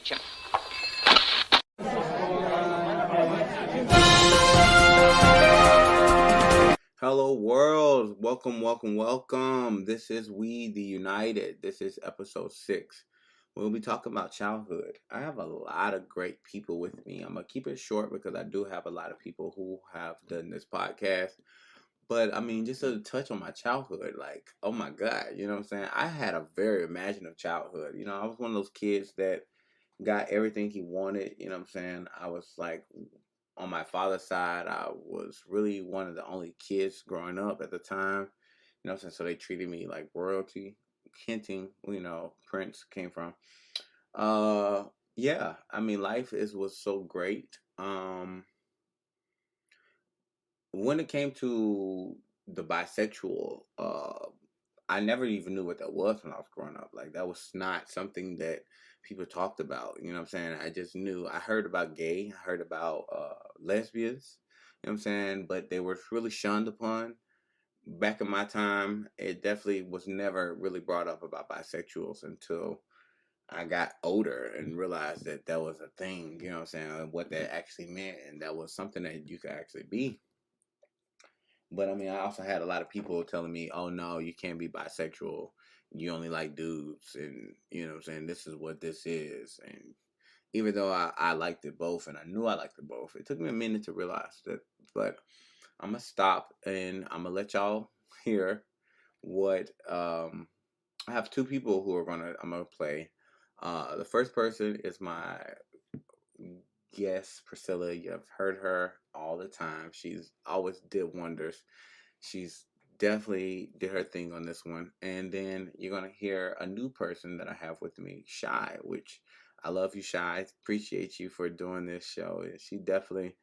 future. Hello world, welcome. This is We the United. This is episode 6. We'll be talking about childhood. I have a lot of great people with me. I'm going to keep it short because I do have a lot of people who have done this podcast. But I mean, just to touch on my childhood, like, oh my God, you know what I'm saying? I had a very imaginative childhood. I was one of those kids that got everything he wanted, you know what I'm saying? I was like, on my father's side, I was really one of the only kids growing up at the time. You know what I'm saying? So they treated me like royalty. Hinting, Prince came from. Yeah, I mean, was so great. When it came to the bisexual, I never even knew what that was when I was growing up. Like, that was not something that people talked about. You know what I'm saying? I just knew. I heard about gay. I heard about lesbians. You know what I'm saying? But they were really shunned upon. Back in my time, it definitely was never really brought up about bisexuals until I got older and realized that that was a thing. You know what I'm saying? And what that actually meant. And that was something that you could actually be. But I mean, I also had a lot of people telling me, "Oh no, you can't be bisexual. You only like dudes," and you know what I'm saying, this is what this is. And even though I liked it both, and I knew I liked it both, it took me a minute to realize that. But I'm gonna stop and I'm gonna let y'all hear what I have two people who are I'm gonna play. The first person is my guest, Priscilla. You've heard her all the time. She's always did wonders. She's definitely did her thing on this one. And then you're going to hear a new person that I have with me, Shy, which I love you, Shy. Appreciate you for doing this show. And she definitely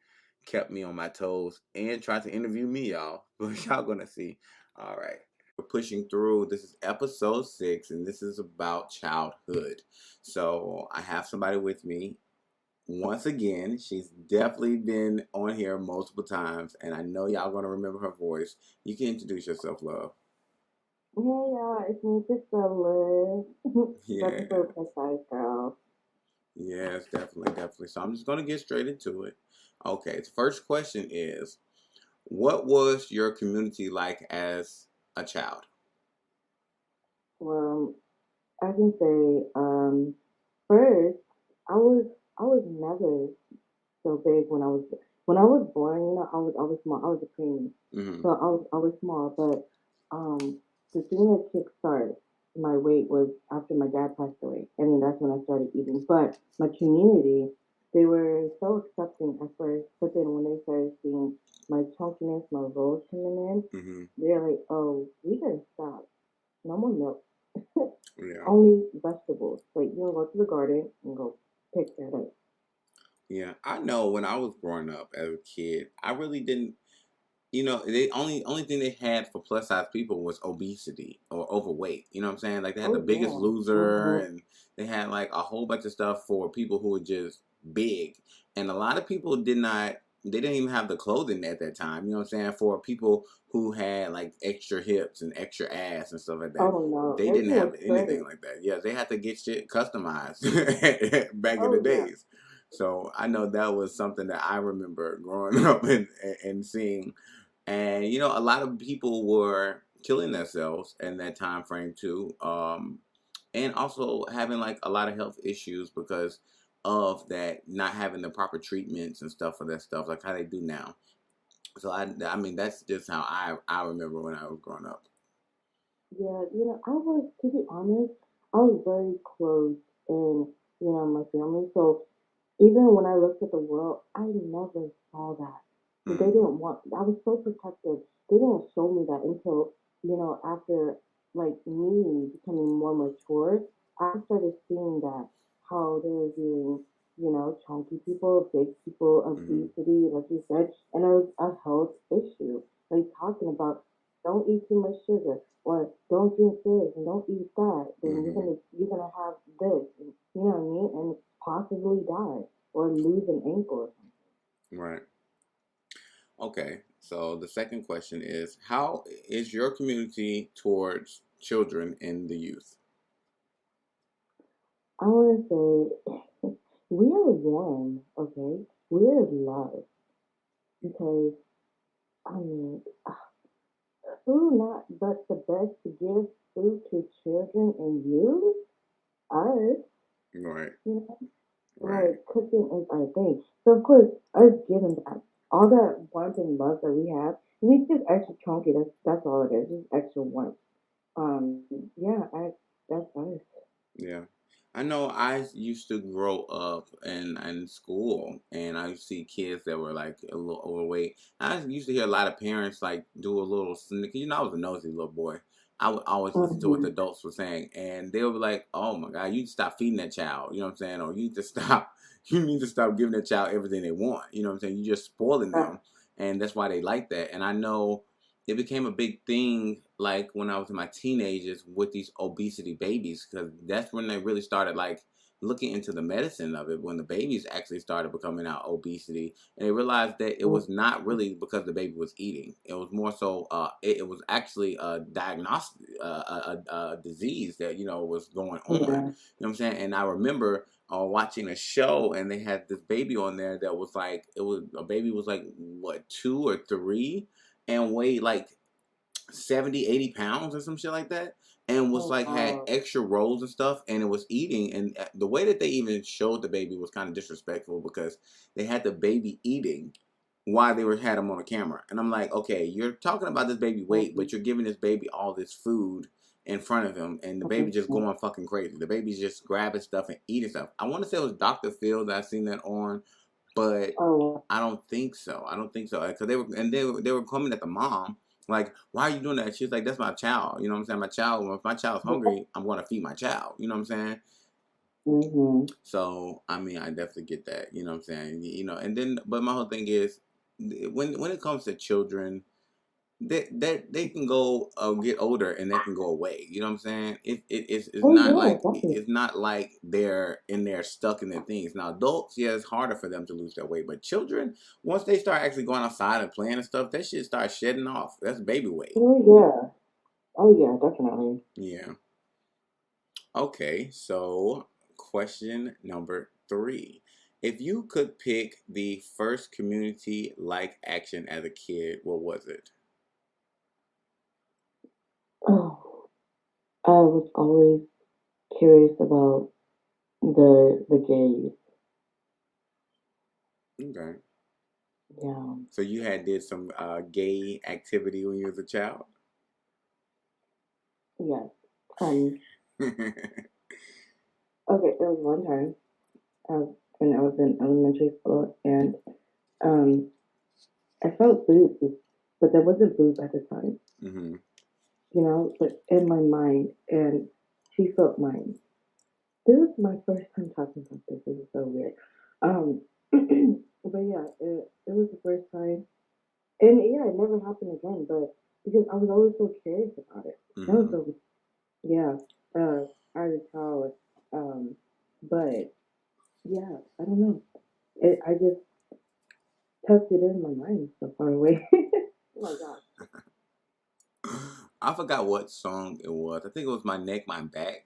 kept me on my toes and tried to interview me, y'all. But y'all going to see. All right. We're pushing through. This is episode 6, and this is about childhood. So I have somebody with me once again. She's definitely been on here multiple times, and I know y'all gonna remember her voice. You can introduce yourself, love. Hey y'all, it's me, Priscilla. Yeah. Looking for a precise girl. Yes, definitely. So I'm just gonna get straight into it. Okay, the first question is, what was your community like as a child? Well, I can say, first, I was I was never so big when I was born. I was small. I was a preemie, Mm-hmm. so I was small. But the thing that kickstarted my weight was after my dad passed away, and then that's when I started eating. But my community, they were so accepting at first, but then when they started seeing my chunkiness, my rolls coming in, Mm-hmm. they're like, "Oh, we gotta stop. No more milk. Yeah. Only vegetables. Like you can go to the garden and go pick that up." Yeah. I know when I was growing up as a kid, I really didn't. The only thing they had for plus size people was obesity or overweight. You know what I'm saying? Like, they had Oh the Biggest yeah. Loser, and they had like a whole bunch of stuff for people who were just big. And a lot of people did not. They didn't even have the clothing at that time. You know what I'm saying? For people who had like extra hips and extra ass and stuff like that, Oh no, they didn't everything was have anything shredded. like that. Yeah, they had to get shit customized back in the Oh yeah. days. So I know that was something that I remember growing up and seeing. And a lot of people were killing themselves in that time frame too, and also having like a lot of health issues because of that, not having the proper treatments and stuff for that stuff, like how they do now. So I mean, that's just how I remember when I was growing up. Yeah, I was, to be honest, I was very close in, my family. So even when I looked at the world, I never saw that. They Mm-hmm. didn't want, I was so protective. They didn't show me that until, after like me becoming more mature, I started seeing that how they were viewing, chunky people, big people, Mm-hmm. obesity, like you said, and it was a health issue. Like talking about don't eat too much sugar or don't drink this and don't eat that, then Mm-hmm. you're gonna have this, and, you know what I mean, and possibly die or lose an ankle or something. Right. Okay. So the second question is, how is your community towards children and the youth? I want to say we're warm, okay? We're love because I mean, who not but the best to give food to children and youth? Us, Right, you know, right. like cooking is our thing. So of course, us giving that all that warmth and love that we have, and it's just extra chunky. That's all it is, just extra warmth. Um, yeah, that's us. Yeah. I know I used to grow up in school and I used to see kids that were like a little overweight. I used to hear a lot of parents like do a little snicker. You know, I was a nosy little boy. I would always listen to what the Mm-hmm. adults were saying and they would be like, oh my God, you need to stop feeding that child. You know what I'm saying? Or you need to stop, you need to stop giving that child everything they want. You know what I'm saying? You're just spoiling them. And that's why they like that. And I know it became a big thing like when I was in my teenagers with these obesity babies because that's when they really started like looking into the medicine of it when the babies actually started becoming out obesity and they realized that it was not Mm-hmm. really because the baby was eating it was more so it was actually a diagnostic a disease that was going on, you know Yeah. what I'm saying. And I remember watching a show and they had this baby on there that was like it was a baby was like what 2 or 3 and weighed like 70, 80 pounds or some shit like that. And was Oh like had wow. extra rolls and stuff and it was eating and the way that they even showed the baby was kind of disrespectful because they had the baby eating while they were had him on the camera. And I'm like, okay, you're talking about this baby weight, Mm-hmm. but you're giving this baby all this food in front of him and the baby just Mm-hmm. going fucking crazy. The baby's just grabbing stuff and eating stuff. I want to say it was Dr. Phil that I seen that on, but Oh. I don't think so. I don't think so. Because they were coming at the mom like, why are you doing that? She's like, that's my child. You know what I'm saying? My child. If my child's hungry, I'm gonna feed my child. You know what I'm saying? Mm-hmm. So I mean, I definitely get that. You know what I'm saying? And then, but my whole thing is, when it comes to children, they can go get older and they can go away. You know what I'm saying? It's Oh not yeah, like definitely. it's not like they're in there stuck in their things. Now adults, yeah, it's harder for them to lose their weight, but children, once they start actually going outside and playing and stuff, that shit starts shedding off. That's baby weight. Oh yeah. Oh yeah, definitely. Yeah. Okay, so question number 3. If you could pick the first community like action as a kid, what was it? Oh, I was always curious about the gays. Okay. Yeah. So you had did some gay activity when you was a child? Yes. Um. Okay. It was one time. When I was in elementary school, and um, I felt boobs, but there wasn't boobs at the time. hmm But in my mind, and she felt mine. This is my first time talking about this. This is so weird. Um, but yeah, it was the first time, and yeah, it never happened again. But because I was always so curious about it. That was hmm so yeah. As a child, um, but yeah, I don't know. I just tucked it in my mind so far away. Oh my gosh. I forgot what song it was. I think it was My Neck, My Back.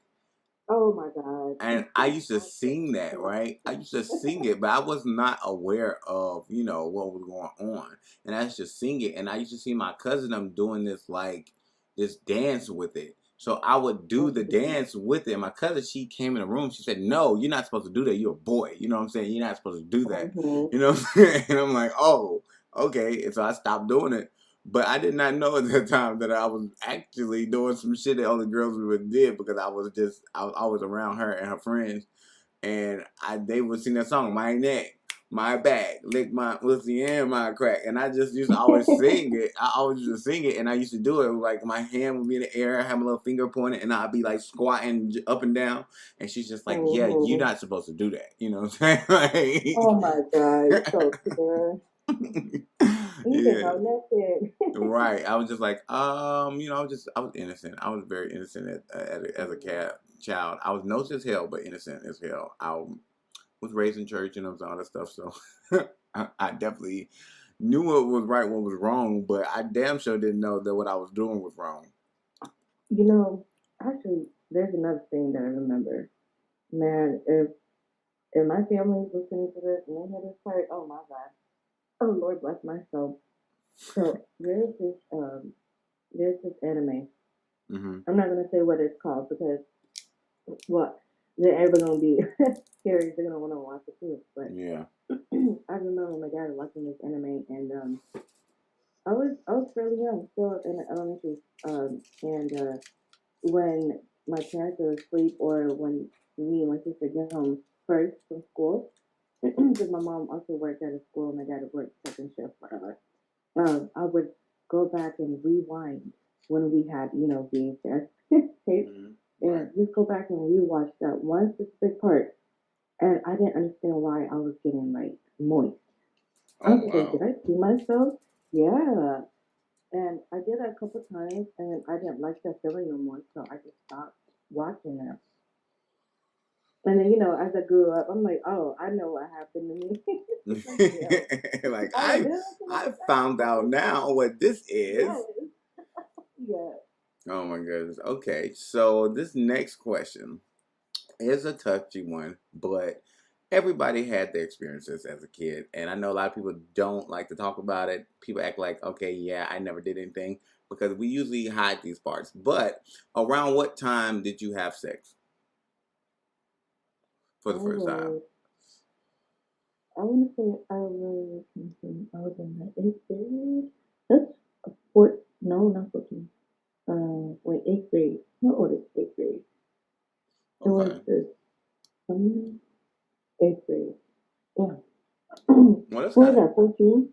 Oh my god. And I used to I can't sing that, cannot right? I used to sing it, but I was not aware of, what was going on. And I used to sing it, and I used to see my cousin them doing this dance with it. So I would do the stand. dance with it. My cousin, she came in the room. She said, "No, you're not supposed to do that. You're a boy. You know what I'm saying? You're not supposed to do that. Mm-hmm. You know what I'm saying?" And I'm like, "Oh, okay." And so I stopped doing it. But I did not know at that time that I was actually doing some shit that other girls would did because I was always around her and her friends, and they would sing that song, My Neck, My Back, Lick My Pussy and My Crack, and I just used to always sing it. I always used to sing it, and I used to do it like my hand would be in the air, I have my little finger pointed, and I'd be like squatting up and down, and she's just like, "Yeah, you're Mm-hmm. not supposed to do that," you know what I'm saying? Oh my god, you're so cute. You came Yeah. out naked. Right. I was just like, I was innocent. I was very innocent as a Mm. child. I was nosy as hell, but innocent as hell. I was raised in church and all that stuff, so I definitely knew what was right, what was wrong, but I damn sure didn't know that what I was doing was wrong. You know, actually, there's another thing that I remember. Man, if And my family's listening to this and they hear this part, oh my God. Oh Lord bless my soul. So there's this anime. Mm-hmm. I'm not gonna say what it's called because well they're ever gonna be scary, they're gonna wanna watch it too. But Yeah. I remember my dad watching this anime and I was fairly young, still in elementary. And when my parents are asleep or when me and my sister get home first from school, because my mom also worked at a school and my dad worked second shift, whatever. I would go back and rewind when we had, VHS tapes, Mm-hmm. Right. and just go back and rewatch that one specific part. And I didn't understand why I was getting like moist. I Oh was like, did wow. I see myself? Yeah. And I did that a couple times, and I didn't like that feeling no more, so I just stopped watching them. And then, as I grew up, I'm like, oh, I know what happened to me. It's like, yeah, Like I did something I like found out that. now what this is. Yes, yeah. Oh my goodness. Okay, so this next question is a touchy one, but everybody had their experiences as a kid, and I know a lot of people don't like to talk about it. People act like, okay, yeah, I never did anything because we usually hide these parts. But around what time did you have sex for I the first time? was, I want to say I was in the eighth grade. That's no, not 14. Wait, eighth grade. How old is eighth grade? It was Okay. this summer, eighth grade. Yeah. Well, that's What kind was of that, 14?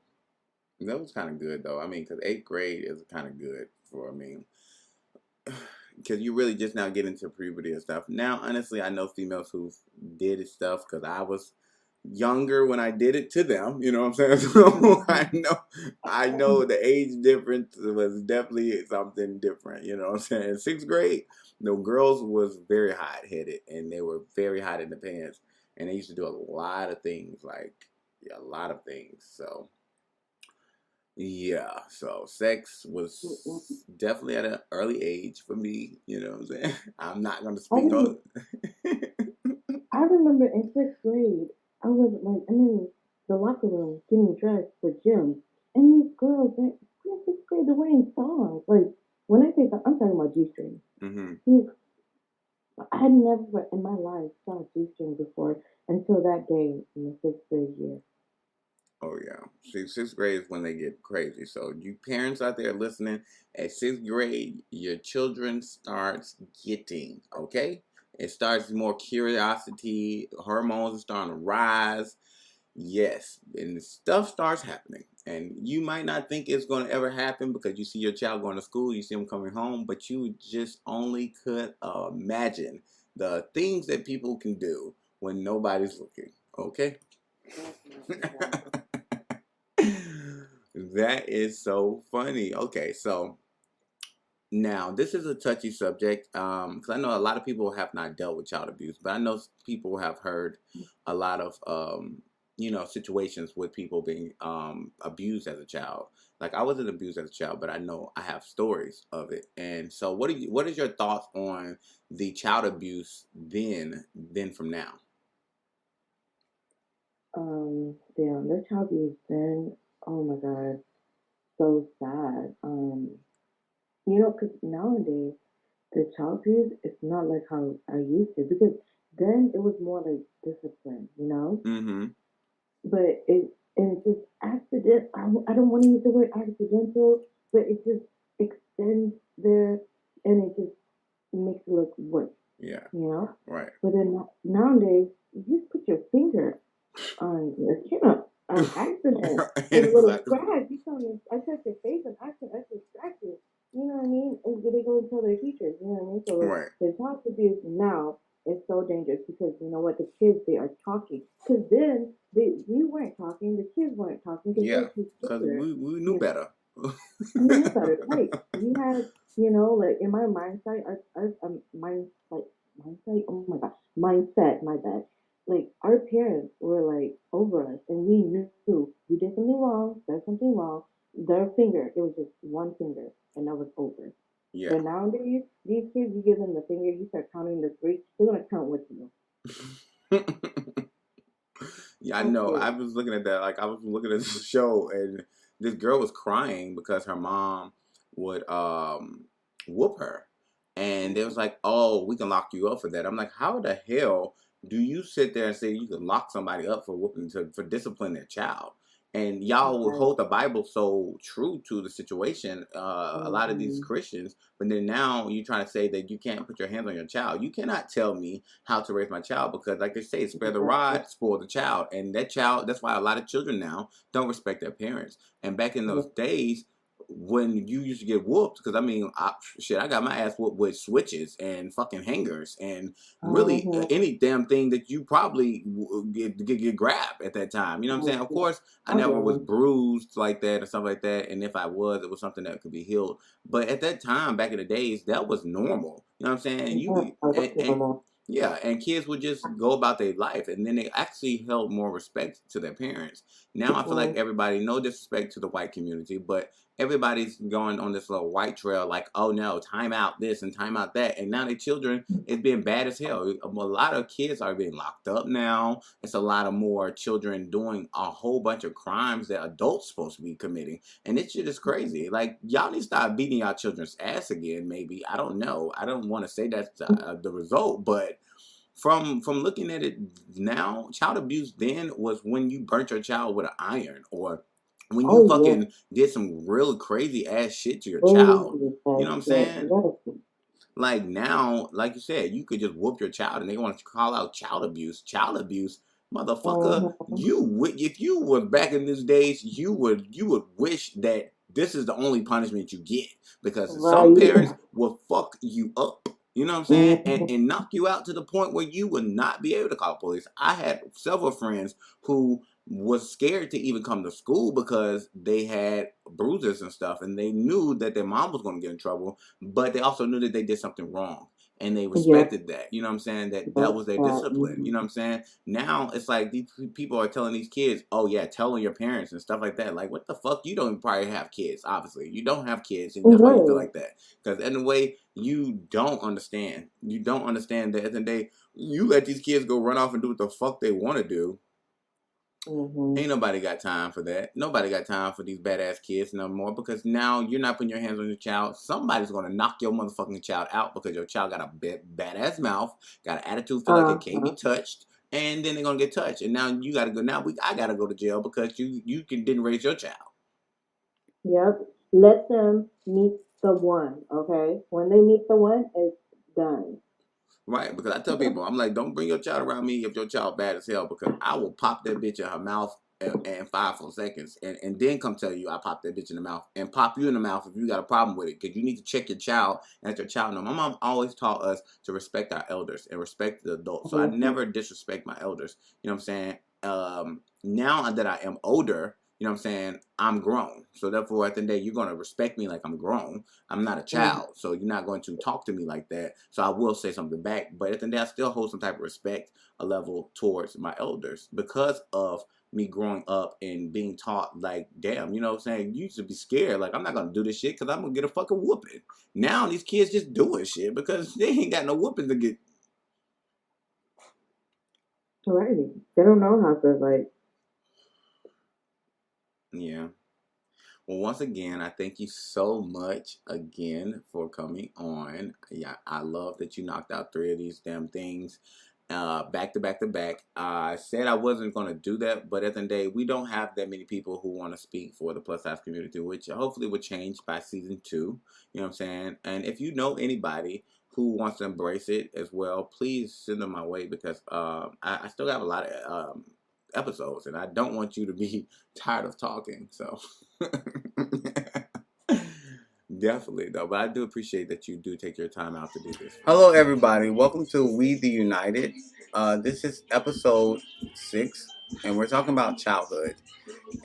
that was kind of good though. I mean, because eighth grade is kind of good for. I mean, because you really just now get into puberty and stuff. Now, honestly, I know females who did stuff because I was younger when I did it to them. You know what I'm saying? So I know the age difference was definitely something different. You know what I'm saying? Sixth grade, the girls was very hot headed and they were very hot in the pants, and they used to do a lot of things, like yeah, a lot of things. So yeah, so sex was definitely at an early age for me. You know what I'm saying? I'm not going to I speak remember, on. I remember in sixth grade, I was like, I'm in the locker room getting dressed for gym, and these girls, in sixth grade, they're wearing thongs. Like, when I say thongs, I'm talking about G-string. Hmm. These, I had never in my life saw a G-string before until that day in the sixth grade year. Oh yeah. See, sixth grade is when they get crazy. So you parents out there listening, at sixth grade, your children starts getting okay. It starts more curiosity. Hormones are starting to rise. Yes, and stuff starts happening. And you might not think it's going to ever happen because you see your child going to school, you see them coming home, but you just only could imagine the things that people can do when nobody's looking. Okay? Definitely, yeah. That is so funny. Okay, so now this is a touchy subject because I know a lot of people have not dealt with child abuse, but I know people have heard a lot of situations with people being abused as a child. Like I wasn't abused as a child, but I know I have stories of it. And so, what is your thoughts on the child abuse then from now? Damn, their child abuse then, oh my God, so sad. Because nowadays, the child abuse is not like how I used to because then it was more like discipline, Mm-hmm. But it's just accident. I don't want to use the word accidental, but it just extends there, and it just makes it look worse, Yeah. you know. Right. But then nowadays, you just put your finger on your chin on accident with a little Exactly. scratch. You tell me I touched your face on accident, I just scratched it. You know what I mean? And they go and tell their teachers. You know what I mean? So Right. the child abuse now is so dangerous because you know what? The kids they are talking. Because then we weren't talking. The kids weren't talking because Yeah. they're too Because scared. we knew You know, better. we knew better, right? We had, like in my mindset, mindset. Oh my gosh, mindset. My bad. Like our parents were like over us, and we knew we did something wrong. There's something wrong. Their finger, it was just one finger, and that was over. Yeah. But nowadays, these kids, you give them the finger, you start counting the three, they're gonna count with you. Yeah, I That's know. I it. was looking at that. Like, I was looking at this show, and this girl was crying because her mom would whoop her, and it was like, "Oh, we can lock you up for that." I'm like, "How the hell do you sit there and say you can lock somebody up for whooping for disciplining their child?" And y'all would Right. hold the Bible so true to the situation. A lot of these Mm-hmm. Christians, but then now you're trying to say that you can't put your hands on your child. You cannot tell me how to raise my child because, like they say, spare the Exactly. rod, spoil the child. And that child, that's why a lot of children now don't respect their parents. And back in those Yes. days, when you used to get whooped, because I mean, I got my ass whooped with switches and fucking hangers and really Mm-hmm. any damn thing that you probably get grabbed at that time. You know what I'm saying? Of course, I I get never was it. bruised like that or something like that. And if I was, it was something that could be healed. But at that time, back in the days, that was normal. You know what I'm saying? Yeah, I And, look and normal. yeah, and kids would just go about their life, and then they actually held more respect to their parents. Now I feel like Mm-hmm. everybody, no disrespect to the white community, but everybody's going on this little white trail, like, oh no, time out this and time out that, and now the children is being bad as hell. A lot of kids are being locked up now. It's a lot of more children doing a whole bunch of crimes that adults supposed to be committing, and this shit is crazy. Like, y'all need to stop beating y'all children's ass again. Maybe, I don't know. I don't want to say that's the result, but from looking at it now, child abuse then was when you burnt your child with an iron, or when you Oh yes. fucking did some real crazy ass shit to your child. Bullying You is know what I'm saying? yes. Like now, like you said, you could just whoop your child, and they want to call out child abuse. Child abuse, motherfucker. Mm-hmm. If you were back in these days, you would wish that this is the only punishment you get, because some Right. parents will fuck you up. You know what I'm saying? Mm-hmm. And knock you out to the point where you would not be able to call police. I had several friends who was scared to even come to school because they had bruises and stuff, and they knew that their mom was going to get in trouble, but they also knew that they did something wrong, and they Yes. respected that. You know what I'm saying? That That's was their that. discipline. Mm-hmm. You know what I'm saying? Now it's like these people are telling these kids, "Oh yeah, tell your parents and stuff like that." Like, what the fuck? You don't probably have kids. Obviously, you don't have kids, and that's why you feel Right. like that. Because in a way, you don't understand. You don't understand that at the end of the day, you let these kids go run off and do what the fuck they want to do. Mm-hmm. Ain't nobody got time for that. Nobody got time for these badass kids no more, because now you're not putting your hands on your child. Somebody's gonna knock your motherfucking child out because your child got a badass mouth, got an attitude, feel like it can't be Uh-huh. touched, and then they're gonna get touched. And now you gotta go. I gotta go to jail because didn't raise your child. Yep. Let them meet the one, okay? When they meet the one, it's done. Right, because I tell people, I'm like, don't bring your child around me if your child bad as hell, because I will pop that bitch in her mouth in 5 full seconds, and then come tell you I popped that bitch in the mouth, and pop you in the mouth if you got a problem with it, because you need to check your child and let your child know. My mom always taught us to respect our elders and respect the adults, so I Mm-hmm. never disrespect my elders. You know what I'm saying? Now that I am older, you know what I'm saying, I'm grown, so therefore at the end of the day, you're gonna respect me like I'm grown. I'm not a Mm-hmm. child, so you're not going to talk to me like that. So I will say something back, but at the end of the day, I still hold some type of respect, a level towards my elders, because of me growing up and being taught, like, damn, you know what I'm saying? You used to be scared, like, I'm not gonna do this shit because I'm gonna get a fucking whooping. Now these kids just doing shit because they ain't got no whooping to get. Right. They don't know how to like. Yeah. Well, once again, I thank you so much again for coming on. Yeah, I love that you knocked out 3 of these damn things back to back to back. I said I wasn't going to do that, but at the end of the day, we don't have that many people who want to speak for the plus size community, which hopefully will change by season 2. You know what I'm saying? And if you know anybody who wants to embrace it as well, please send them my way, because I still have a lot of episodes, and I don't want you to be tired of talking. So. Definitely, though. But I do appreciate that you do take your time out to do this. Hello, everybody. Welcome to We the United. This is episode 6, and we're talking about childhood.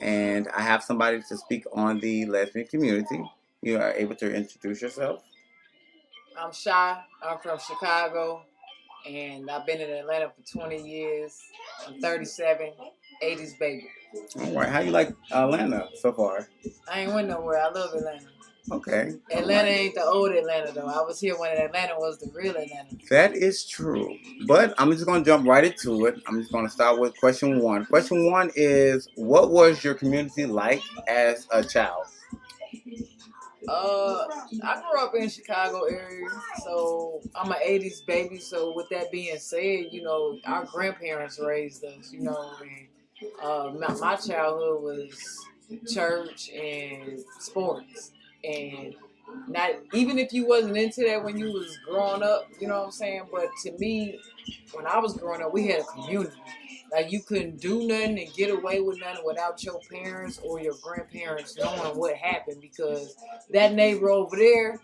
And I have somebody to speak on the lesbian community. You are able to introduce yourself. I'm Shy. I'm from Chicago, and I've been in Atlanta for 20 years. I'm 37, 80s baby. All right. How you like Atlanta so far? I ain't went nowhere. I love Atlanta. Okay. Atlanta ain't the old Atlanta though. I was here when Atlanta was the real Atlanta. That is true. But I'm just going to jump right into it. I'm just going to start with question one. Question one is, what was your community like as a child? I grew up in Chicago area, so I'm an '80s baby. So with that being said, you know, our grandparents raised us. You know, and my childhood was church and sports, and not even if you wasn't into that when you was growing up. You know what I'm saying? But to me, when I was growing up, we had a community. Like you couldn't do nothing and get away with nothing without your parents or your grandparents knowing what happened because that neighbor over there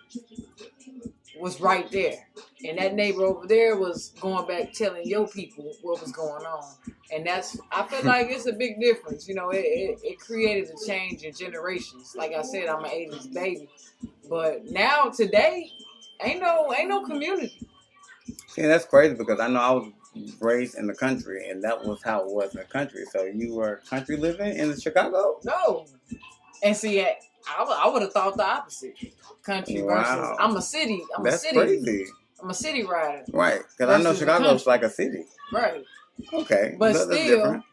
was right there. And that neighbor over there was going back telling your people what was going on. And that's, I feel like it's a big difference. You know, it created a change in generations. Like I said, I'm an 80s baby. But now, today, ain't no community. Yeah, that's crazy because I know I was raised in the country and that was how it was in the country. So you were country living in Chicago? No. And see, I would have thought the opposite. Country versus I'm a city. That's crazy. I'm a city rider. Right, because I know Chicago's like a city. Right. Okay, but that's still, different.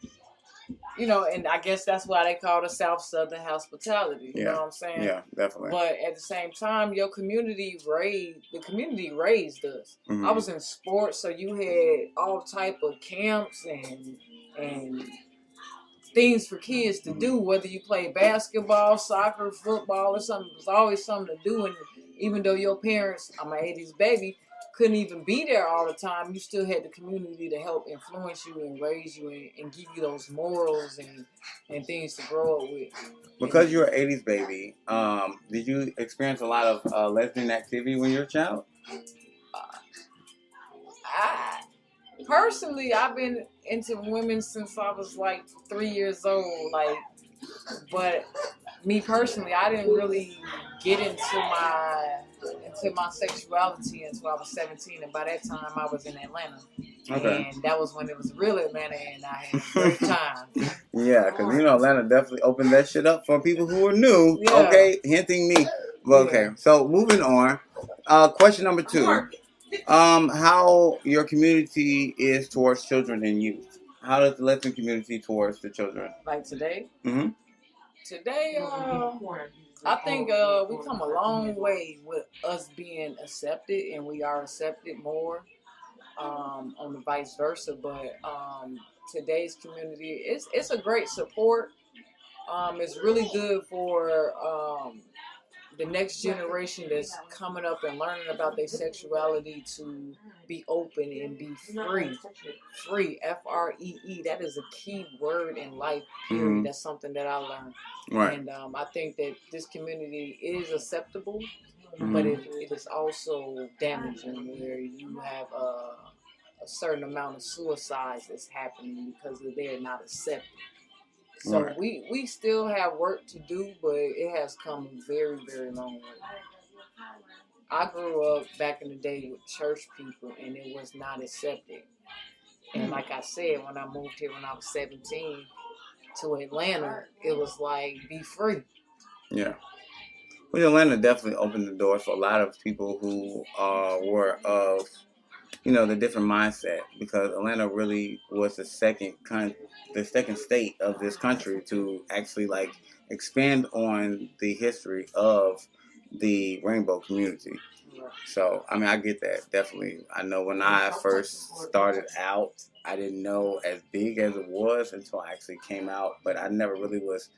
You know, and I guess that's why they call it South Southern hospitality. You know what I'm saying? Yeah, definitely. But at the same time, the community raised us. I was in sports, so you had all type of camps and things for kids to do, whether you play basketball, soccer, football, or something. There's always something to do. And even though your parents, I'm an 80s baby, couldn't even be there all the time, you still had the community to help influence you and raise you and give you those morals and things to grow up with. Because you're an 80s baby, did you experience a lot of lesbian activity when you were a child? Personally, I've been into women since I was like 3 years old. Like, but me personally, I didn't really get into my sexuality until I was 17, and by that time I was in Atlanta. Okay. And that was when it was real Atlanta, and I had a great time. Yeah, because you know Atlanta definitely opened that shit up for people who are new. Yeah. Okay, hinting me. But okay, so moving on. Question number 2. How your community is towards children and youth? How does the lesbian community towards the children? Like today? Mm-hmm. Today, I think we come a long way with us being accepted, and we are accepted more on the vice versa. But today's community, it's a great support. It's really good for the next generation that's coming up and learning about their sexuality to be open and be free. Free, Free. That is a key word in life, period. Mm-hmm. That's something that I learned. Right. And I think that this community is acceptable, but it is also damaging where you have a certain amount of suicides that's happening because they're not accepted. So right. we still have work to do, but it has come a very, very long way. I grew up back in the day with church people, and it was not accepted. And like I said, when I moved here when I was 17 to Atlanta, it was like, be free. Yeah. Well, Atlanta definitely opened the doors for a lot of people who were of, you know, the different mindset, because Atlanta really was the second state of this country to actually like expand on the history of the rainbow community. So, I mean, I get that, definitely. I know when I first started out, I didn't know as big as it was until I actually came out, but I never really was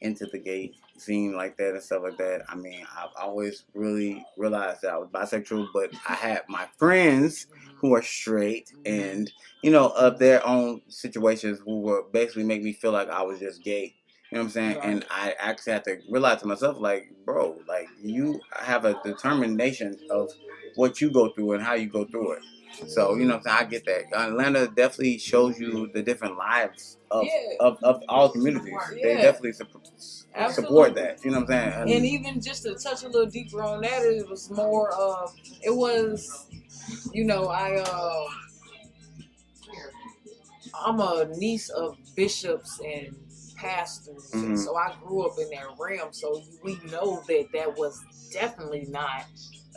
into the gay scene like that and stuff like that. I mean, I've always really realized that I was bisexual, but I had my friends who are straight and, you know, of their own situations who would basically make me feel like I was just gay. You know what I'm saying? Right. And I actually had to realize to myself, like, bro, like, you have a determination of what you go through and how you go through it. So, you know what I'm saying? I get that. Atlanta definitely shows you the different lives of all communities. Yeah. They definitely support that. You know what I'm saying? And even just to touch a little deeper on that, it was more of, it was, you know, I'm a niece of bishops and pastors, and so I grew up in that realm. So we know that was definitely not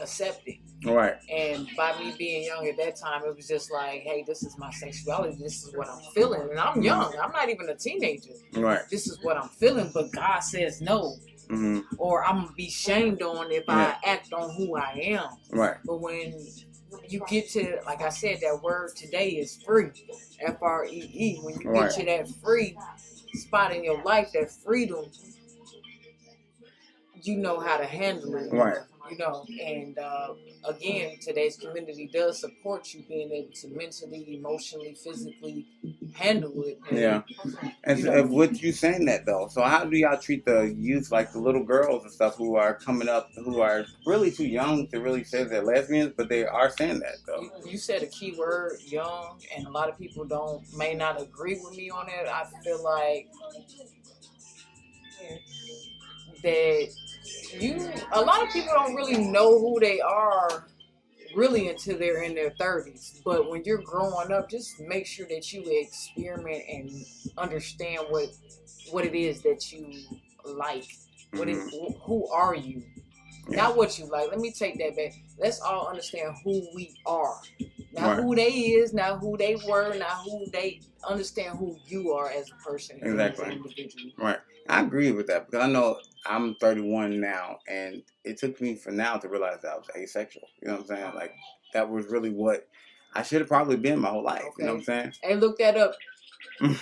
accepted. Right. And by me being young at that time, it was just like, hey, this is my sexuality. This is what I'm feeling. And I'm young. I'm not even a teenager. Right. This is what I'm feeling. But God says no. Or I'm going to be shamed on if I act on who I am. Right. But when you get to, like I said, that word today is free. Free. When you get to that free spot in your life, that freedom, you know how to handle it. Right. You know, and again, today's community does support you being able to mentally, emotionally, physically handle it. Yeah. And with you saying that though, so how do y'all treat the youth, like the little girls and stuff who are coming up, who are really too young to really say they're lesbians, but they are saying that though? You said a key word, young, and a lot of people may not agree with me on it. I feel like that a lot of people don't really know who they are really until they're in their 30s. But when you're growing up, just make sure that you experiment and understand what it is that you like. Who are you? Not what you like. Let me take that back. Let's all understand who we are. Not who they is, not who they were, not who they understand who you are as a person. Exactly. As an individual. Right. I agree with that because I know I'm 31 now, and it took me for now to realize that I was asexual. You know what I'm saying? Like, that was really what I should have probably been my whole life. Okay. You know what I'm saying? Hey, look that up. When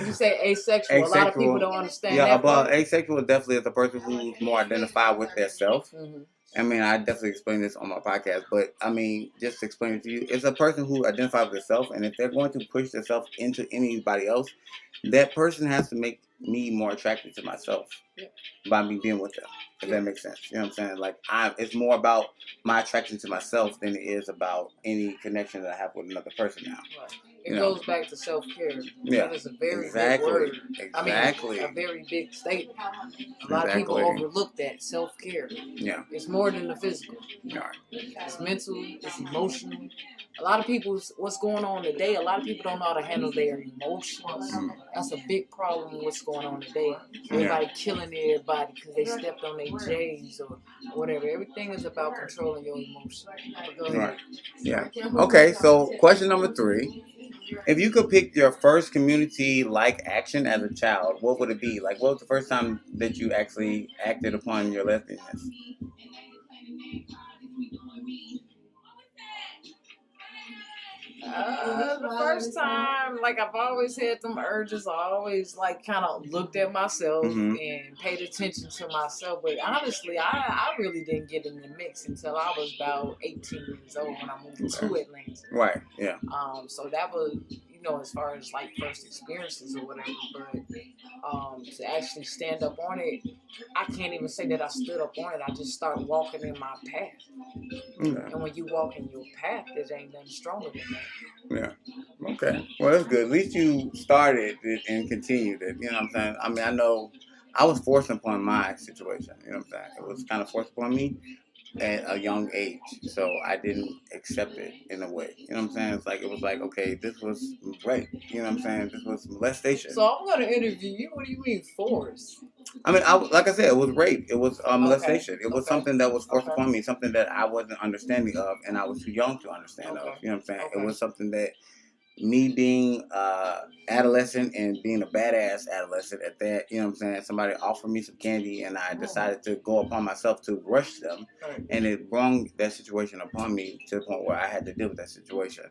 you say asexual, a lot of people don't understand that. Yeah, but asexual definitely is a person who's more identified with their self. I mean, I definitely explained this on my podcast, but I mean, just to explain it to you, it's a person who identifies with themselves, and if they're going to push themselves into anybody else, that person has to make me more attracted to myself by me being with them. If that makes sense, you know what I'm saying? Like, it's more about my attraction to myself than it is about any connection that I have with another person now. Right. It goes back to self-care. Yeah. That is a very big word. Exactly. I mean, a very big statement. A lot of people overlook that, self-care. Yeah. It's more than the physical. Yeah. It's mental, it's emotional. A lot of people, what's going on today, a lot of people don't know how to handle their emotions. That's a big problem with what's going on today. Everybody killing everybody because they stepped on their J's or whatever. Everything is about controlling your emotions. Right. Yeah. Okay, so question number 3. If you could pick your first community-like action as a child, what would it be? Like, what was the first time that you actually acted upon your lesbianness? The first time, like, I've always had them urges. I always, like, kind of looked at myself and paid attention to myself. But honestly, I really didn't get in the mix until I was about 18 years old when I moved to Atlanta. Right, yeah. So that was, as far as, like, first experiences or whatever. But to actually stand up on it, I can't even say that I stood up on it. I just started walking in my path. Okay. And when you walk in your path, there ain't nothing stronger than that. Yeah. Okay. Well, that's good. At least you started it and continued it. You know what I'm saying? I mean, I know I was forced upon my situation. You know what I'm saying? It was kind of forced upon me at a young age. So I didn't accept it in a way. You know what I'm saying? It was like, okay, this was rape. You know what I'm saying? This was molestation. So I'm going to interview you. What do you mean forced? I mean, like I said, it was rape. It was molestation. It was something that was forced upon me, something that I wasn't understanding of, and I was too young to understand of. You know what I'm saying? It was something that me being adolescent and being a badass adolescent at that, you know what I'm saying? Somebody offered me some candy and I decided to go upon myself to rush them. And it brought that situation upon me to the point where I had to deal with that situation.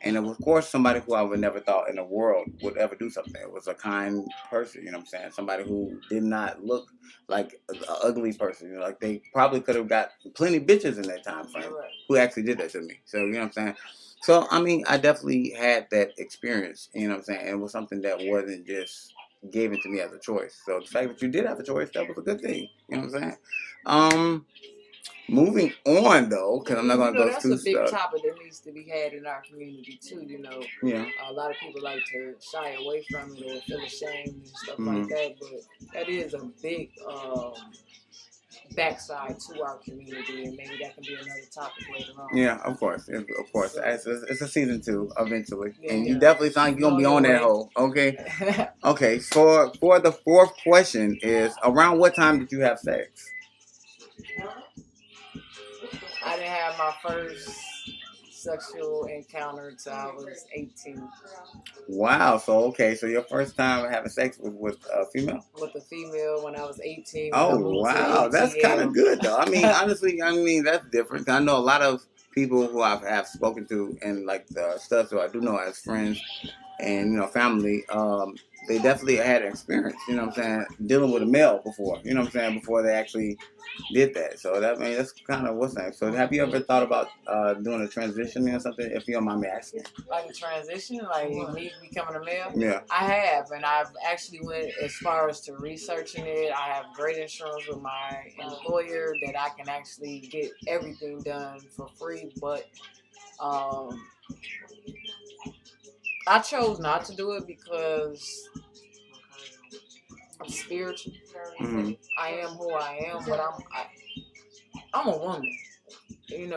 And it was, of course, somebody who I would never thought in the world would ever do something. It was a kind person, you know what I'm saying? Somebody who did not look like an ugly person. You know, like they probably could have got plenty of bitches in that time frame who actually did that to me. So, you know what I'm saying? So, I mean, I definitely had that experience, you know what I'm saying? It was something that wasn't just given to me as a choice. So, the fact that you did have a choice, that was a good thing, you know what I'm saying? Moving on, though, because I'm not going to go too stuck. That's a big topic that needs to be had in our community, too, Yeah. A lot of people like to shy away from it or feel ashamed and stuff like that, but that is a big backside to our community, and maybe that can be another topic later on. Yeah, of course. So, it's a season 2 eventually, and you definitely sound like you're gonna be on that hole. Okay. Okay. For the fourth question is, around what time did you have sex? I didn't have my first sexual encounter until I was 18. Wow. So your first time having sex was with a female? With a female when I was 18. Oh wow, that's kind of good though. I mean, honestly, that's different. I know a lot of people who I have spoken to, and like the stuff who I do know as friends and family. They definitely had an experience. You know what I'm saying? Dealing with a male before. You know what I'm saying? Before they actually did that. So that's kind of what's that. So have you ever thought about doing a transition or something? If you don't mind me asking. Like a transition, like me becoming a male. Yeah. I have, and I've actually went as far as to researching it. I have great insurance with my employer that I can actually get everything done for free, but I chose not to do it because I'm spiritual. Mm-hmm. I am who I am, but I'm a woman. I ain't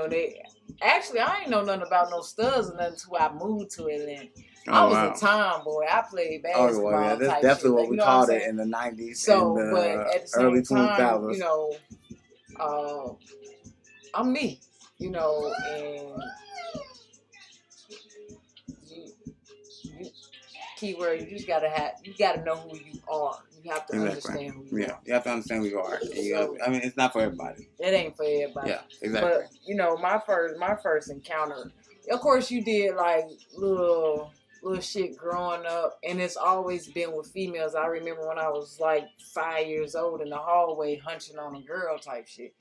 know nothing about no studs or nothing until I moved to Atlanta. I was a tomboy. I played basketball. Oh, well, yeah, that's definitely what we called it in the 90s. So, and but at the same early time, 2000s. I'm me, and keyword, you gotta know who you are. You have to understand who you are. You have to understand who you are. It's not for everybody. It ain't for everybody. Yeah, exactly. But my first encounter, of course, you did like little shit growing up, and it's always been with females. I remember when I was like 5 years old in the hallway hunching on a girl type shit.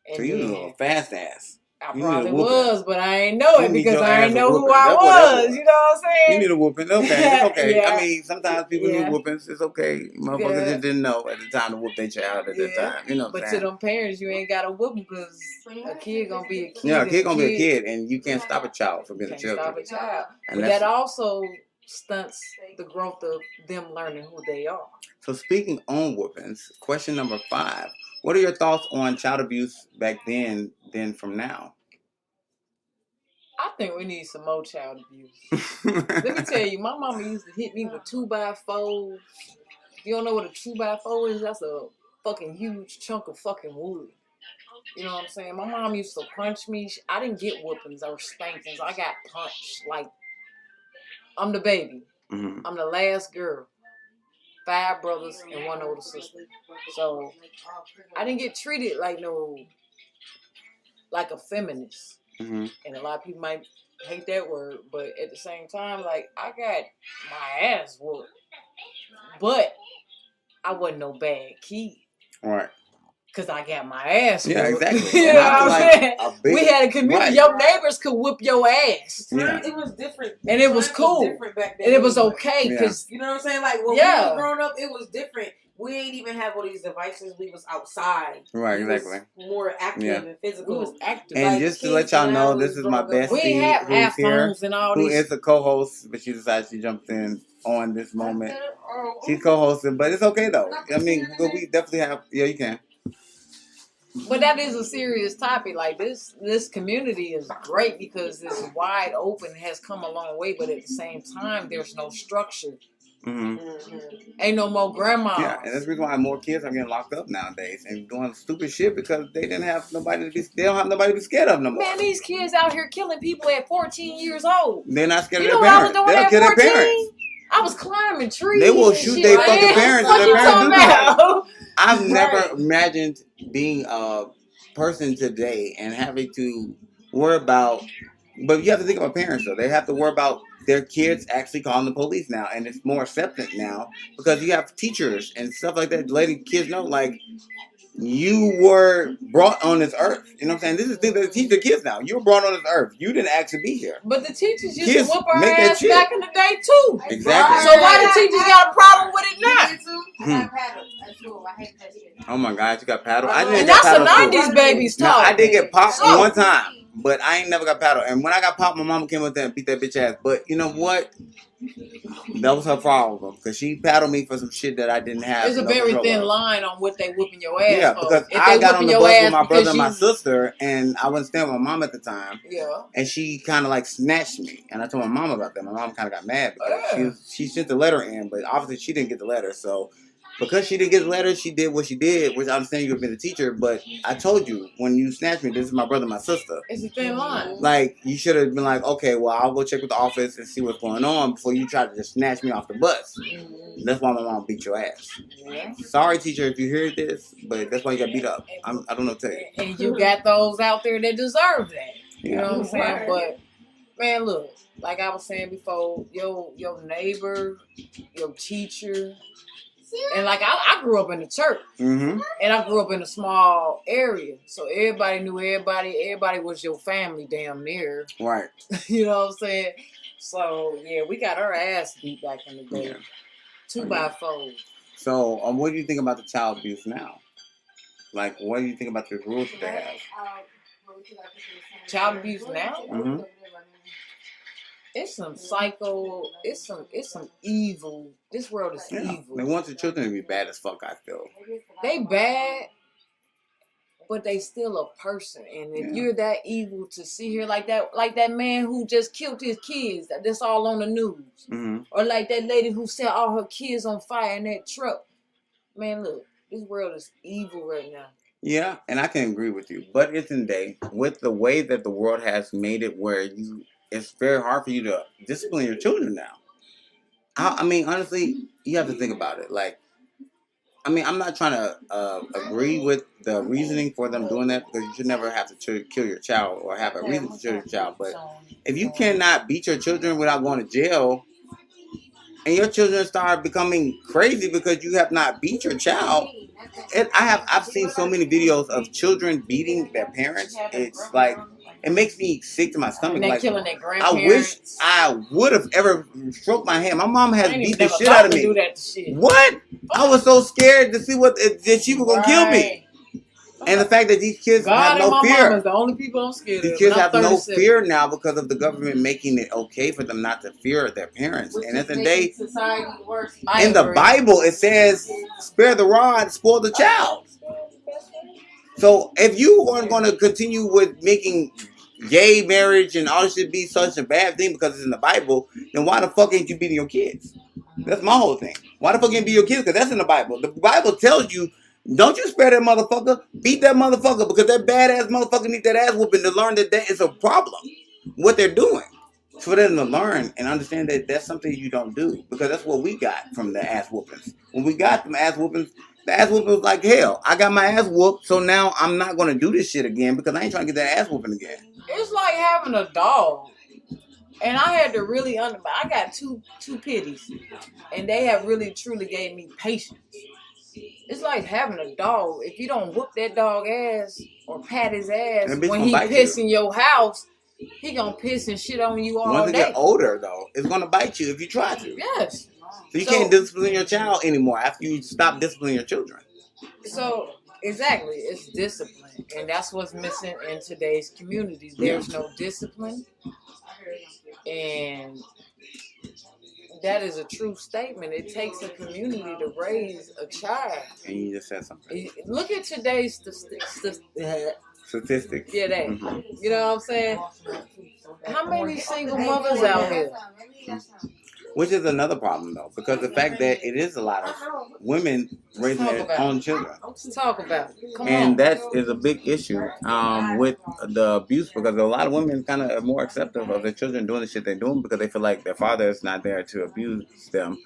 And so you was a fast ass. I probably was, but I ain't know it because I ain't know who I was. You know what I'm saying? You need a whooping. Okay, it's okay. Yeah. I mean, sometimes people need whoopings. It's okay. Motherfuckers just didn't know at the time to whoop their child at that time. You know what I'm saying? But to them parents, you ain't got to whoop them because a kid gonna be a kid. Yeah, a kid gonna be a kid, and you can't stop a child from being a child. Stop a child. But that also stunts the growth of them learning who they are. So speaking on whoopings, question number 5. What are your thoughts on child abuse back then from now? I think we need some more child abuse. Let me tell you, my mama used to hit me with 2x4s. If you don't know what a 2x4 is, that's a fucking huge chunk of fucking wood. You know what I'm saying? My mom used to punch me. I didn't get whoopings or spankings. I got punched. Like, I'm the baby. Mm-hmm. I'm the last girl. 5 brothers and 1 older sister. So I didn't get treated like a feminist. Mm-hmm. And a lot of people might hate that word, but at the same time, like, I got my ass whooped. But I wasn't no bad kid. Right. Because I got my ass whooped. Yeah, exactly. You know what I'm saying? We had a community. Right. Your neighbors could whoop your ass. Yeah. It was different. And it was cool. Different back then. And it was okay. Cause, you know what I'm saying? Like, when we was growing up, it was different. We ain't even have all these devices. We was outside. Right, exactly. More active and physical. We was active. And like, just to let y'all know, this is my bestie we have who's here, and all who is a co-host, but she decided she jumped in on this moment. She's co-hosting, but it's okay though. I mean, we definitely have. Yeah, you can. But that is a serious topic. Like, this community is great because it's wide open, has come a long way, but at the same time, there's no structure. Mm-hmm. Ain't no more grandmas. Yeah, and that's the reason why more kids are getting locked up nowadays and doing stupid shit because they don't have nobody to be scared of no more. Man, these kids out here killing people at 14 years old. They're not scared of their parents. They'll kill their parents. I was climbing trees. They will shoot their fucking parents. What you talking about? I've never imagined being a person today and having to worry about. But you have to think about parents though. They have to worry about their kids actually calling the police now, and it's more accepted now because you have teachers and stuff like that. Letting kids know, like, you were brought on this earth. You know what I'm saying? This is the thing that teach the kids now. You were brought on this earth. You didn't actually be here. But the teachers used to whoop our ass shit. back in the day too. Exactly. So why the teachers got a problem with it now? I got paddles at school. I hate that shit. Oh my God, you got paddled. And that's a 90s baby's talk. I did get popped one time, but I ain't never got paddled. And when I got popped, my mama came up there and beat that bitch ass. But you know what? That was her problem because she paddled me for some shit that I didn't have. There's a very thin line on what they whooping your ass. Yeah, for. because if I they got on the bus with my brother and my you... sister, and I wasn't staying with my mom at the time. Yeah, and she kind of like snatched me, and I told my mom about that. My mom kind of got mad because she sent the letter in, but obviously she didn't get the letter. So because she didn't get the letter, she did what she did, which I understand you have been a teacher, but I told you when you snatched me, this is my brother and my sister. It's a thin line. Like, you should have been like, okay, well, I'll go check with the office and see what's going on before you try to just snatch me off the bus. That's why my mom beat your ass. Yeah. Sorry, teacher, if you hear this, but that's why you got beat up. I don't know what to tell you. And you got those out there that deserve that. You know what I'm saying? But, man, look, like I was saying before, your neighbor, your teacher, and like I grew up in the church, and I grew up in a small area, so everybody knew everybody. Everybody was your family, damn near. Right. You know what I'm saying? So yeah, we got our ass beat back in the day. Yeah. 2x4. So, what do you think about the child abuse now? Like, what do you think about the rules that they have? Child abuse now? It's some psycho. It's some evil. This world is evil. They want the children to be bad as fuck. I feel they bad, but they still a person. And if you're that evil to see here like that man who just killed his kids, that's all on the news, or like that lady who set all her kids on fire in that truck. Man, look, this world is evil right now. Yeah, and I can agree with you. But isn't they, with the way that the world has made it where it's very hard for you to discipline your children now. I mean, honestly, you have to think about it. Like, I mean, I'm not trying to agree with the reasoning for them doing that because you should never have to kill your child or have a reason to kill your child. But if you cannot beat your children without going to jail, and your children start becoming crazy because you have not beat your child. I've seen so many videos of children beating their parents. It's like, it makes me sick to my stomach. Like, killing their grandparents. I wish I would have ever stroked my hand. My mom has beat the shit out of me. Do that shit. What? I was so scared to see that she was gonna kill me. And the fact that these kids have no fear. Mama is the only people I'm scared of. These kids have no fear now because of the government making it okay for them not to fear their parents. And at the day, in the Bible, it says, spare the rod, spoil the child. So if you are going to continue with making gay marriage and all this should be such a bad thing because it's in the Bible, then why the fuck ain't you beating your kids? That's my whole thing. Why the fuck ain't beat your kids? Because that's in the Bible. The Bible tells you, don't you spare that motherfucker. Beat that motherfucker because that badass motherfucker needs that ass whooping to learn that is a problem. What they're doing. For them to learn and understand that that's something you don't do. Because that's what we got from the ass whoopings. When we got them ass whoopings, the ass whooping was like, hell, I got my ass whooped, so now I'm not going to do this shit again because I ain't trying to get that ass whooping again. It's like having a dog. And I had to really I got two pitties. And they have really, truly gave me patience. It's like having a dog. If you don't whoop that dog ass or pat his ass when he piss in your house, he gonna piss and shit on you all day. Once they get older, though, it's gonna bite you if you try to. Yes. So you can't discipline your child anymore after you stop disciplining your children. So, exactly. It's discipline. And that's what's missing in today's community. There's no discipline. And that is a true statement. It takes a community to raise a child. And you just said something. Look at today's statistics. Yeah, that. Mm-hmm. You know what I'm saying? How many single mothers out here? Which is another problem, though, because the fact that it is a lot of women raising their own children. Let's talk about it. Come and on. That is a big issue with the abuse because a lot of women kind of are more accepting of their children doing the shit they're doing because they feel like their father is not there to abuse them.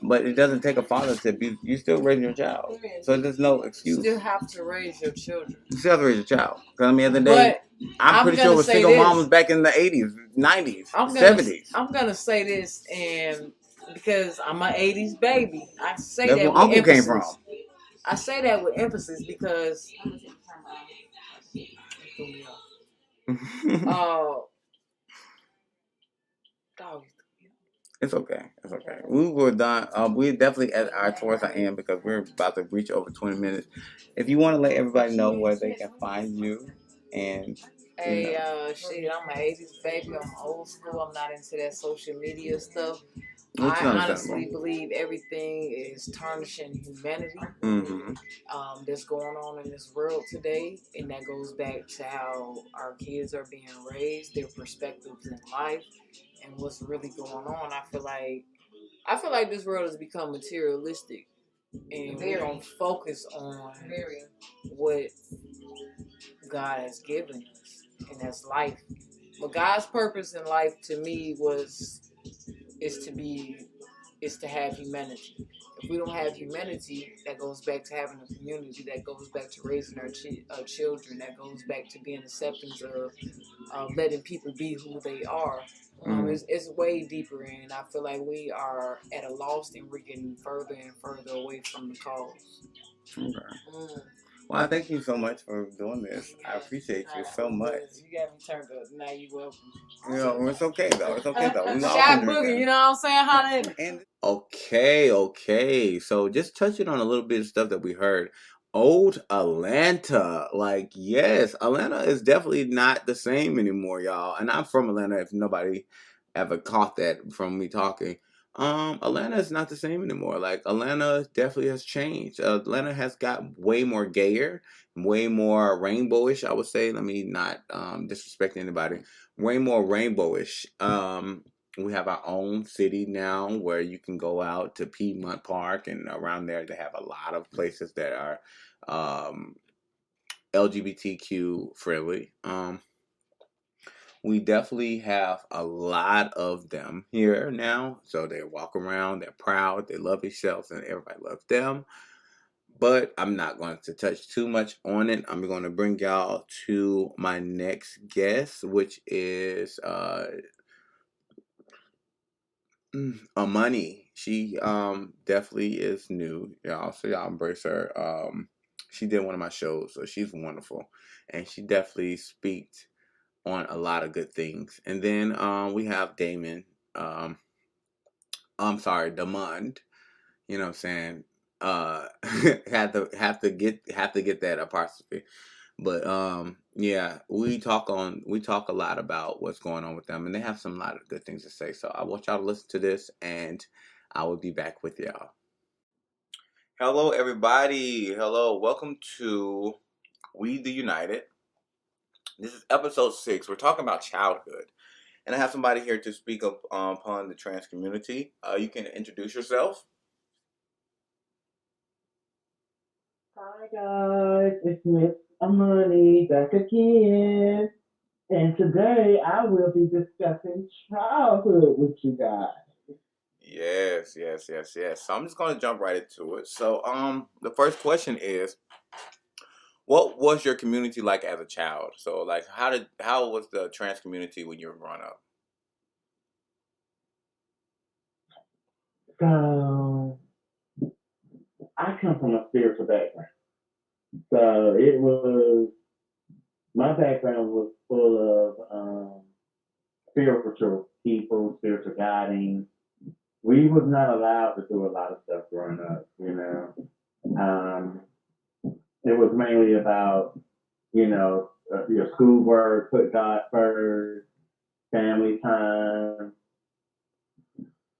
But it doesn't take a father to abuse. You still raising your child. So there's no excuse. You still have to raise your children. You still have to raise your child. Because, I mean, at the end of the day, I'm pretty sure it was single moms back in the 80s, 90s, 70s. I'm going to say this, and because I'm an 80s baby, I say that's that where with Uncle emphasis. Came from. I say that with emphasis because It's okay. It's okay. We were done. We're definitely at our towards our end because we're about to reach over 20 minutes. If you want to let everybody know where they can find you and shit, I'm an 80s baby. I'm old school. I'm not into that social media stuff. I honestly believe everything is tarnishing humanity that's going on in this world today, and that goes back to how our kids are being raised, their perspectives in life, and what's really going on. I feel like this world has become materialistic, and we don't focus on what God has given us, and that's life. But God's purpose in life to me is to have humanity. If we don't have humanity, that goes back to having a community. That goes back to raising our children. That goes back to being acceptance of letting people be who they are. It's way deeper, and I feel like we are at a loss, and we're getting further and further away from the cause. Okay. Well, thank you so much for doing this. I appreciate you so much. You got me turned up. Now you welcome. You know, it's okay though. It's okay though. Shot boogie, you know what I'm saying? How that? Okay. So just touching on a little bit of stuff that we heard. Old Atlanta. Like, yes, Atlanta is definitely not the same anymore, y'all. And I'm from Atlanta if nobody ever caught that from me talking. Atlanta is not the same anymore. Like, Atlanta definitely has changed. Atlanta has got way more gayer, way more rainbowish, I would say. Let me not disrespect anybody. Way more rainbowish. We have our own city now where you can go out to Piedmont Park, and around there they have a lot of places that are LGBTQ friendly. We definitely have a lot of them here now. So they walk around, they're proud, they love themselves, and everybody loves them. But I'm not going to touch too much on it. I'm going to bring y'all to my next guest, which is Money. She definitely is new, y'all. So y'all embrace her. She did one of my shows, so she's wonderful. And she definitely speaks on a lot of good things. And then we have Damon. I'm sorry, Demond. You know what I'm saying? Have to get that apostrophe. But yeah, we talk a lot about what's going on with them, and they have some lot of good things to say. So I want y'all to listen to this, and I will be back with y'all. Hello, everybody. Hello, welcome to We the United. This is episode 6. We're talking about childhood, and I have somebody here to speak up upon the trans community. You can introduce yourself. Hi guys, it's Miss Amani back again, and today I will be discussing childhood with you guys. Yes. So I'm just gonna jump right into it. So the first question is, what was your community like as a child? So like, how was the trans community when you were growing up? So I come from a spiritual background, so my background was full of spiritual people, spiritual guiding. We was not allowed to do a lot of stuff growing up, you know. It was mainly about, your schoolwork, put God first, family time.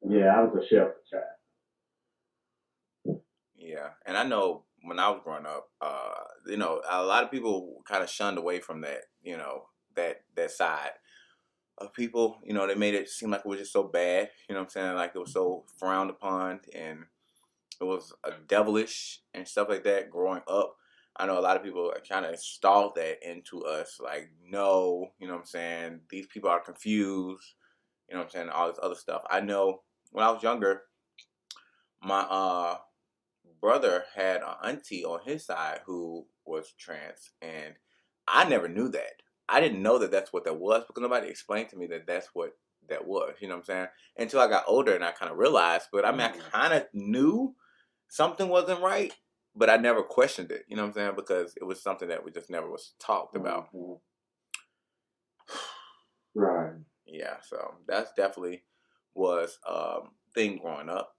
Yeah, I was a shelter child. Yeah, and I know when I was growing up, a lot of people kind of shunned away from that, that side of people. They made it seem like it was just so bad. You know what I'm saying? Like it was so frowned upon, and it was devilish and stuff like that growing up. I know a lot of people kind of installed that into us, like, no, you know what I'm saying? These people are confused, you know what I'm saying? All this other stuff. I know when I was younger, my brother had an auntie on his side who was trans, and I never knew that. I didn't know that that's what that was because nobody explained to me that that's what that was, you know what I'm saying? Until I got older and I kind of realized, but I mean, I kind of knew something wasn't right, but I never questioned it, you know what I'm saying? Because it was something that we just never was talked about. Right. Yeah, so that's definitely was thing growing up.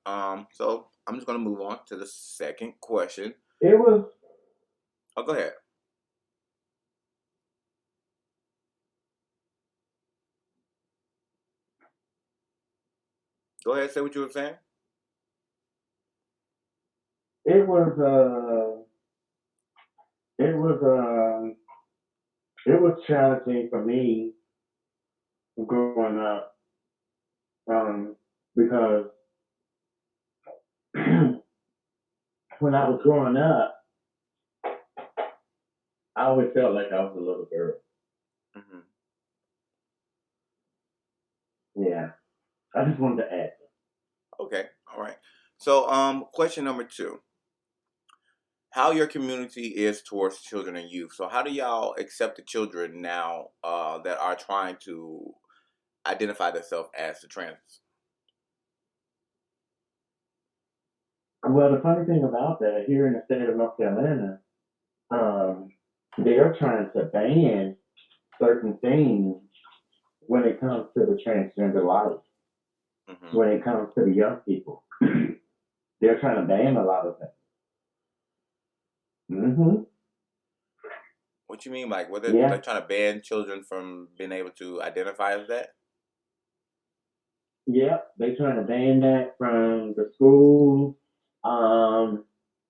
So I'm just gonna move on to the second question. It was. Oh, go ahead. Go ahead, say what you were saying. It was it was it was challenging for me growing up, because when I was growing up, I always felt like I was a little girl. Mm-hmm. Yeah, I just wanted to add. Okay, all right. So, question number 2: how your community is towards children and youth. So, how do y'all accept the children now that are trying to identify themselves as the trans? Well, the funny thing about that, here in the state of North Carolina, um, they are trying to ban certain things when it comes to the transgender life, Mm-hmm. when it comes to the young people. They're trying to ban a lot of things. Mm-hmm. What you mean, like, what they're Yeah. like trying to ban children from being able to identify as that? Yep. They're trying to ban that from the schools.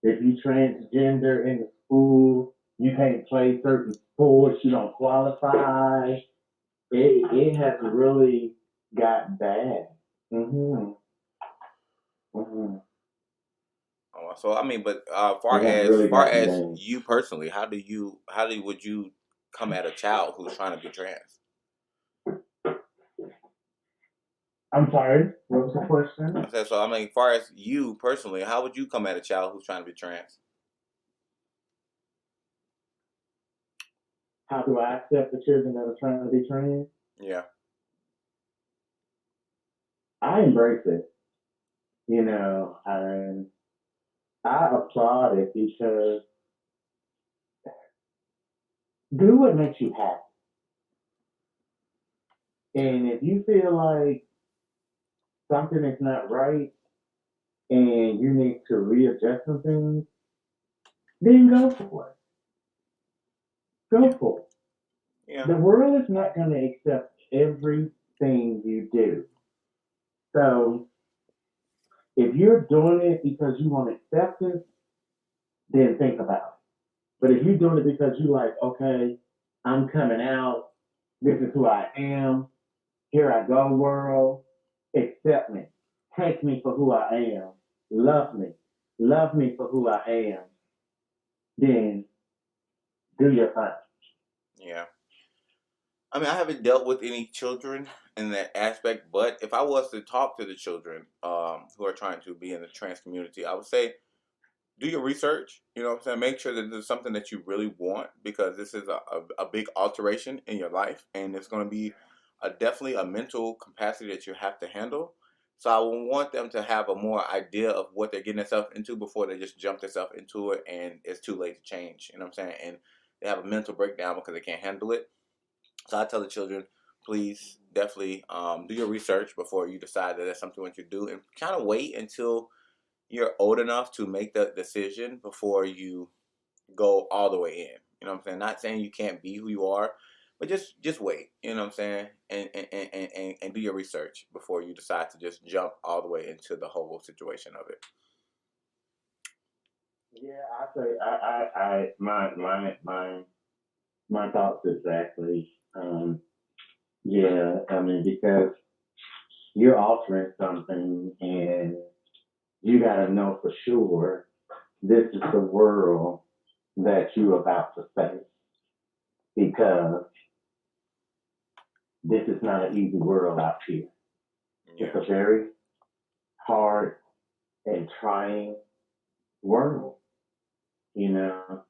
If you transgender in the school, you can't play certain sports. You don't qualify. It has really got bad. Mm-hmm. Mm-hmm. Oh, so I mean, but It has really far gotten as bad. you personally, would you come at a child who's trying to be trans? I'm sorry. What was the question? I said, so I mean, far as you personally, how would you come at a child who's trying to be trans? How do I accept the children that are trying to be trans? Yeah. I embrace it. You know, I applaud it because do what makes you happy. And if you feel like something is not right and you need to readjust some things, then go for it. Go for it. Yeah. The world is not going to accept everything you do. So if you're doing it because you want acceptance, then think about it. But if you're doing it because you like, okay, I'm coming out, this is who I am, here I go, world, accept me, take me for who I am, love me for who I am, then do your thing. Yeah. I mean, I haven't dealt with any children in that aspect, but if I was to talk to the children who are trying to be in the trans community, I would say do your research. You know what I'm saying? Make sure that this is something that you really want, because this is a big alteration in your life, and it's going to be definitely a mental capacity that you have to handle. So I would want them to have a more idea of what they're getting themselves into before they just jump themselves into it and it's too late to change. You know what I'm saying? And they have a mental breakdown because they can't handle it. So I tell the children, please definitely do your research before you decide that that's something you want to do, and kind of wait until you're old enough to make the decision before you go all the way in. You know what I'm saying? Not saying you can't be who you are, but just wait. You know what I'm saying? And do your research before you decide to just jump all the way into the whole situation of it. Yeah, I say my thoughts exactly. Yeah, I mean because you're altering something and you gotta know for sure this is the world that you're about to face, because this is not an easy world out here. It's Yeah. a very hard and trying world. You know,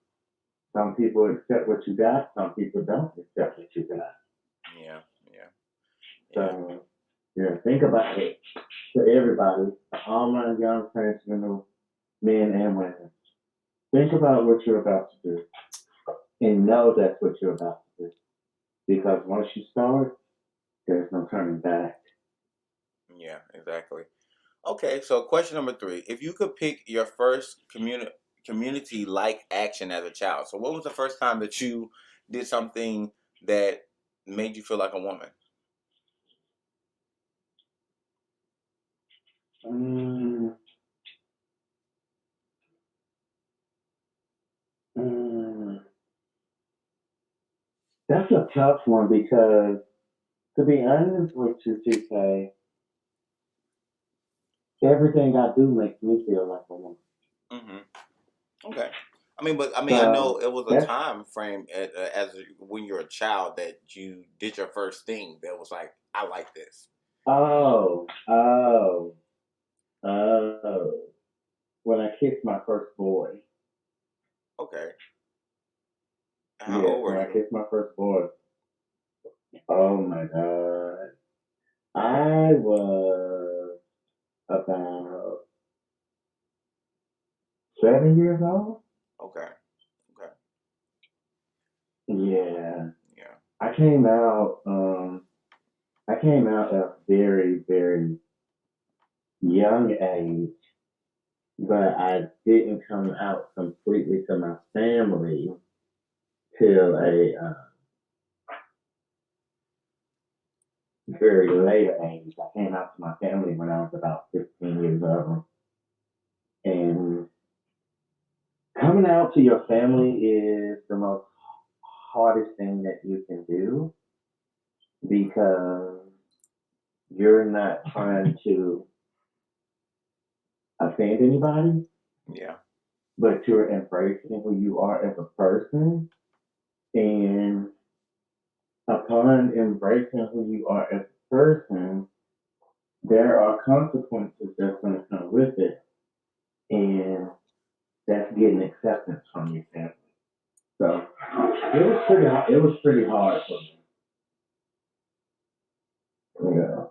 some people accept what you got, some people don't accept what you got. Yeah. Yeah. Yeah. So, yeah, think about it to everybody, all my young transgender men and women. Think about what you're about to do and know that's what you're about to do. Because once you start, there's no turning back. Yeah. Exactly. Okay, so question number 3: if you could pick your first community like action as a child, so what was the first time that you did something that made you feel like a woman? Mm, mm, that's a tough one because, to be honest with you, TK, everything I do makes me feel like a woman. Okay. I know So it was a that's time frame when you're a child that you did your first thing that was like, I like this. oh oh oh when I kissed my first boy. Okay. How Yes, old when were I you? kissed my first boy. Oh my God. I was about 7 years old. Okay. Okay. Yeah. Yeah. I came out at a very, very young age, but I didn't come out completely to my family till a very later age. I came out to my family when I was about 15 years old. And coming out to your family is the most hardest thing that you can do because you're not trying to offend anybody, Yeah. but you're embracing who you are as a person. And upon embracing who you are as a person, there are consequences that's going to come with it. And that's getting acceptance from your family. So it was pretty hard for me. Yeah.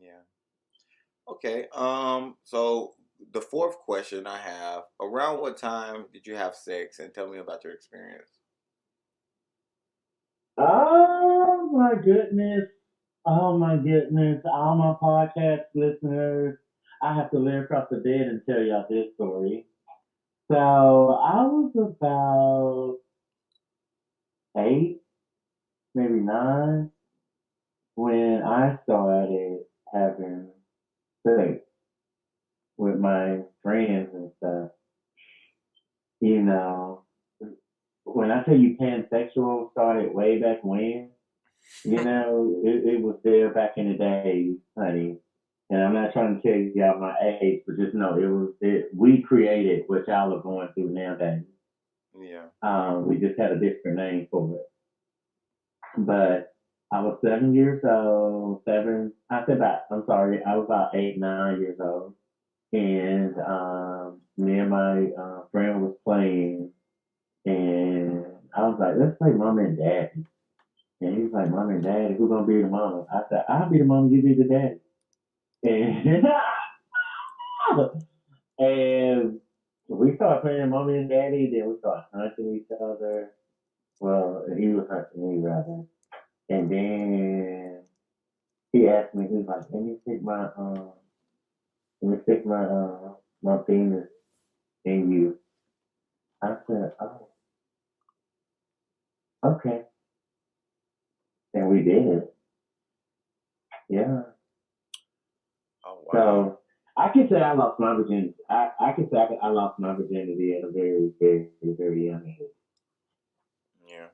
Yeah. Okay. So the fourth question I have: around what time did you have sex, and tell me about your experience? Oh my goodness. Oh my goodness. All my podcast listeners, I have to lay across the bed and tell y'all this story. So I was about 8, maybe 9, when I started having sex with my friends and stuff. You know, when I tell you pansexual started way back when, it was there back in the days, honey. And I'm not trying to tell y'all my age, but just know we created what y'all are going through nowadays. Yeah. We just had a different name for it. But I was 7 years old, I was about 8, 9 years old. And me and my friend was playing, and I was like, let's play mom and daddy. And he was like, mom and daddy, who's gonna be the mama? I said, I'll be the mama, you be the daddy. And and we started playing mommy and daddy, then we started hunting each other. Well, he was hunting me rather. And then he asked me, he was like, let me stick my penis in you. I said, oh, okay. And we did. Yeah. Oh wow. So I can say I lost my virginity. I can say I lost my virginity at a very, very, very young age. Yeah.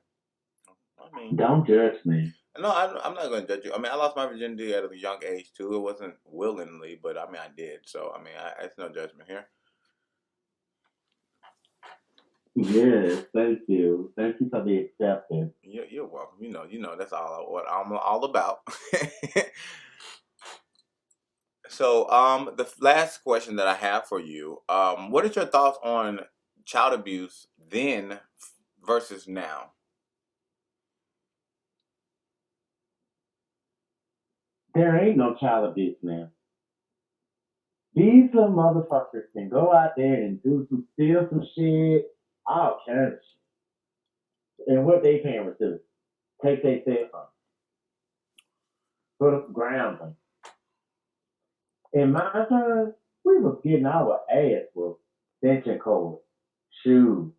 I mean, Don't judge me. no, I'm not going to judge you. I mean, I lost my virginity at a young age too. It wasn't willingly, but I mean, I did. So I mean, it's no judgment here. Yes, thank you. Thank you for the acceptance. You're welcome. That's what I'm all about. So, the last question that I have for you, what is your thoughts on child abuse then versus now? There ain't no child abuse now. These little motherfuckers can go out there and steal some shit, all kinds of shit. And what they parents do? Take their cell phone, put them, ground them. In my time, we was getting our ass with extension cords, shoes,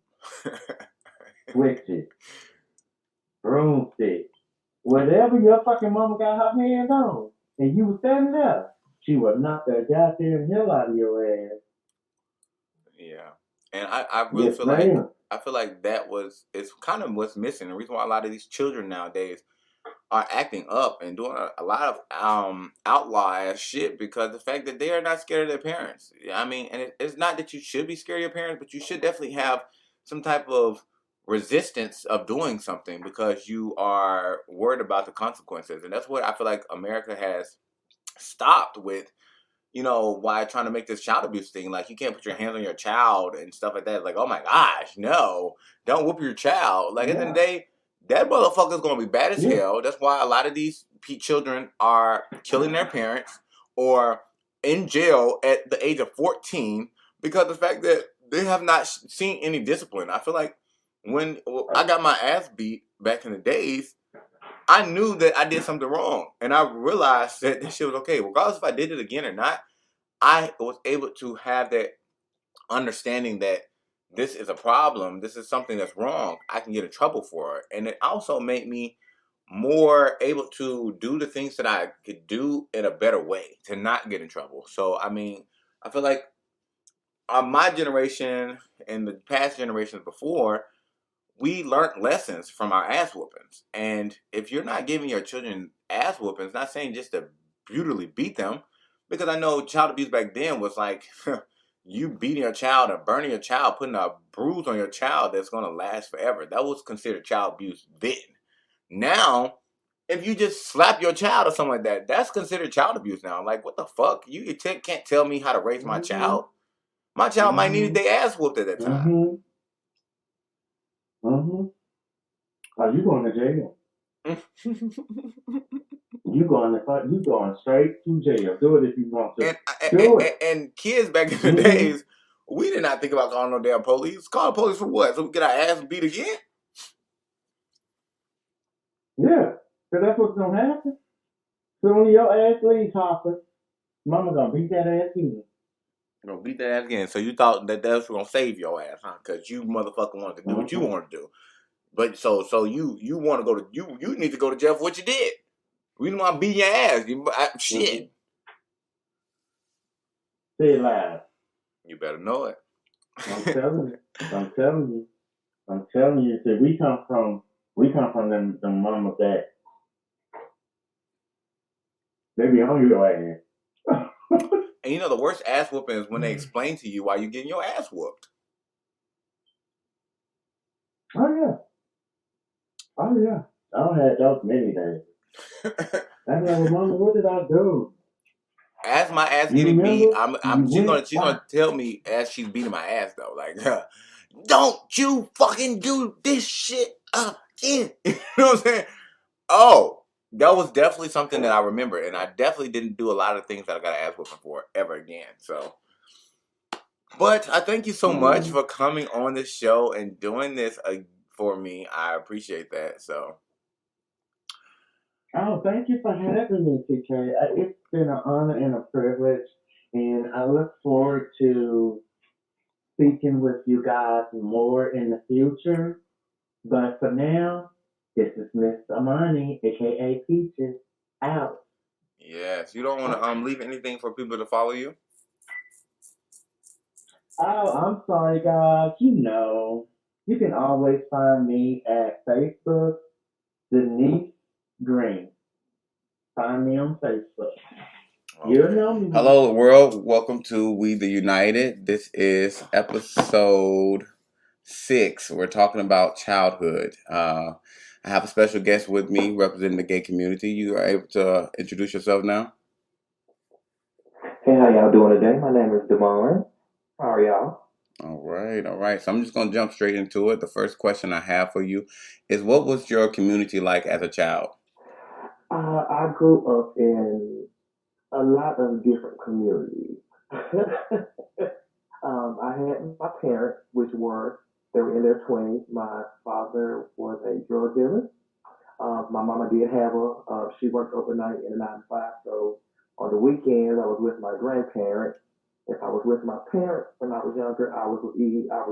switches, broomsticks, whatever your fucking mama got her hands on, and you was standing there. she will knock the goddamn hell out of your ass. Yeah, and I really Yes, feel ma'am. like it's kind of what's missing. The reason why a lot of these children nowadays are acting up and doing a lot of outlaw ass shit because the fact that they are not scared of their parents. I mean, and it's not that you should be scared of your parents, but you should definitely have some type of resistance of doing something because you are worried about the consequences, and that's what I feel like America has stopped with. Why trying to make this child abuse thing? Like, you can't put your hands on your child and stuff like that. Like, oh my gosh, no, don't whoop your child. Like, at the end of the day, that motherfucker's gonna be bad as hell. That's why a lot of these children are killing their parents or in jail at the age of 14 because of the fact that they have not seen any discipline. I feel like when I got my ass beat back in the days, I knew that I did something wrong, and I realized that this shit was okay. Regardless if I did it again or not, I was able to have that understanding that this is a problem. This is something that's wrong. I can get in trouble for it. And it also made me more able to do the things that I could do in a better way to not get in trouble. So, I mean, I feel like my generation and the past generations before, we learned lessons from our ass whoopings. And if you're not giving your children ass whoopings, not saying just to brutally beat them, because I know child abuse back then was like you beating your child or burning your child, putting a bruise on your child that's going to last forever. That was considered child abuse then. Now, if you just slap your child or something like that, that's considered child abuse now. Like, what the fuck? You can't tell me how to raise my child. My child might need their ass whooped at that time. Are you going to jail? You going straight to jail. Do it if you want to. And kids back in the days, we did not think about calling no damn police. Call the police for what? So we get our ass beat again? Yeah, because that's what's going to happen. Soon your ass leaves, Hopper. Mama going to beat that ass again. Gonna beat that ass again. So you thought that was gonna save your ass, huh? Because you motherfucker wanted to do what you wanted to do. But so you want to go to you need to go to jail for what you did. We didn't want to beat your ass. Shit. Say it loud. You better know it. I'm telling you. See, we come from them mamas that they be on your ass. And the worst ass whooping is when they explain to you why you're getting your ass whooped. Oh yeah. I don't have those many days. I'm like, well, Mama, what did I do? As my ass getting beat, she's gonna tell me as she's beating my ass though, like, don't you fucking do this shit again. You know what I'm saying? Oh, that was definitely something that I remember, and I definitely didn't do a lot of things that I got ass whooping for ever again. So, but I thank you so much for coming on this show and doing this for me. I appreciate that. So. Oh, thank you for having me, TK. It's been an honor and a privilege, and I look forward to speaking with you guys more in the future. But for now, this is Miss Amani, aka Peaches, out. Yes, you don't want to leave anything for people to follow you. Oh, I'm sorry, guys. You can always find me at Facebook, Denise Green. Find me on Facebook. Okay. You know me. Hello, world. Welcome to We the United. This is episode 6. We're talking about childhood. I have a special guest with me representing the gay community. You are able to introduce yourself now? Hey, how y'all doing today? My name is Devon. How are y'all? All right. So I'm just going to jump straight into it. The first question I have for you is, what was your community like as a child? I grew up in a lot of different communities. I had my parents, they were in their 20s. My father was a drug dealer. My mama did have she worked overnight in a 9 to 5. So on the weekends, I was with my grandparents. If I was with my parents when I was younger, I was with I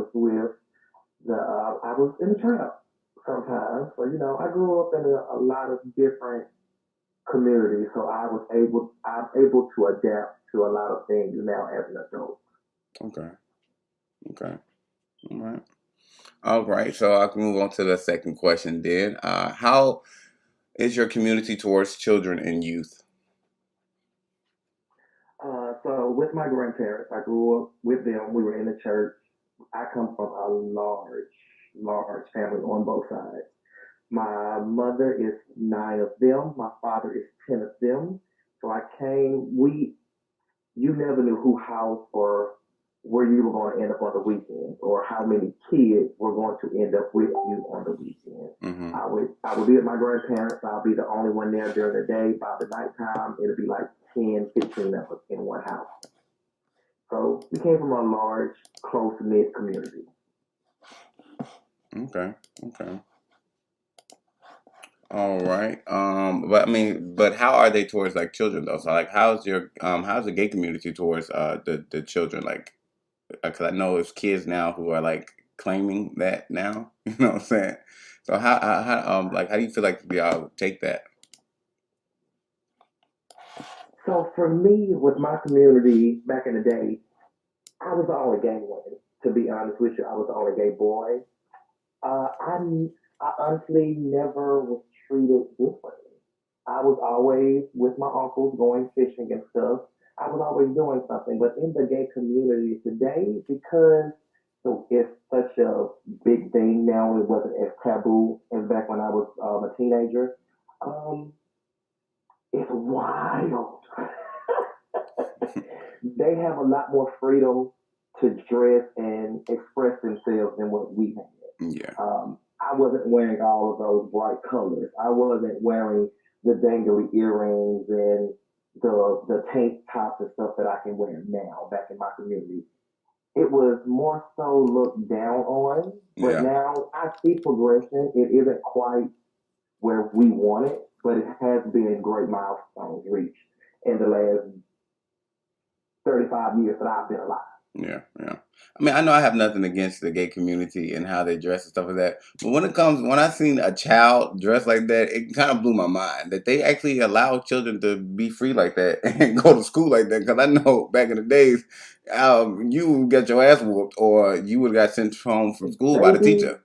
was in the trap sometimes. So, I grew up in a lot of different community, so I'm able to adapt to a lot of things now as an adult. Okay. Okay. All right. All right. So I can move on to the second question then. How is your community towards children and youth? So with my grandparents, I grew up with them. We were in the church. I come from a large family on both sides. My mother is nine of them. My father is 10 of them. So you never knew who house or where you were going to end up on the weekend or how many kids were going to end up with you on the weekend. Mm-hmm. I would be with my grandparents. I'll be the only one there during the day. By the nighttime, it'll be like 10, 15 of us in one house. So we came from a large, close knit community. Okay. Okay. All right. But I mean, but how are they towards like children though? So like, how's the gay community towards the children? Like, because I know it's kids now who are like claiming that now. You know what I'm saying? So how do you feel like y'all would take that? So for me, with my community back in the day, I was the only gay one. To be honest with you, I was the only gay boy. Uh, I, I honestly never was treated differently. I was always with my uncles going fishing and stuff. I was always doing something. But in the gay community today, because it's such a big thing now, it wasn't as taboo as back when I was a teenager. Um, it's wild. They have a lot more freedom to dress and express themselves than what we had. Yeah. I wasn't wearing all of those bright colors. I wasn't wearing the dangly earrings and the tank tops and stuff that I can wear now back in my community. It was more so looked down on, but Yeah. now I see progression. It isn't quite where we want it, but it has been great milestones reached in the last 35 years that I've been alive. Yeah, yeah. I mean, I know I have nothing against the gay community and how they dress and stuff like that. But when I seen a child dressed like that, it kind of blew my mind that they actually allow children to be free like that and go to school like that. Because I know back in the days, you would get your ass whooped or you would have got sent home from school by the Baby, teacher.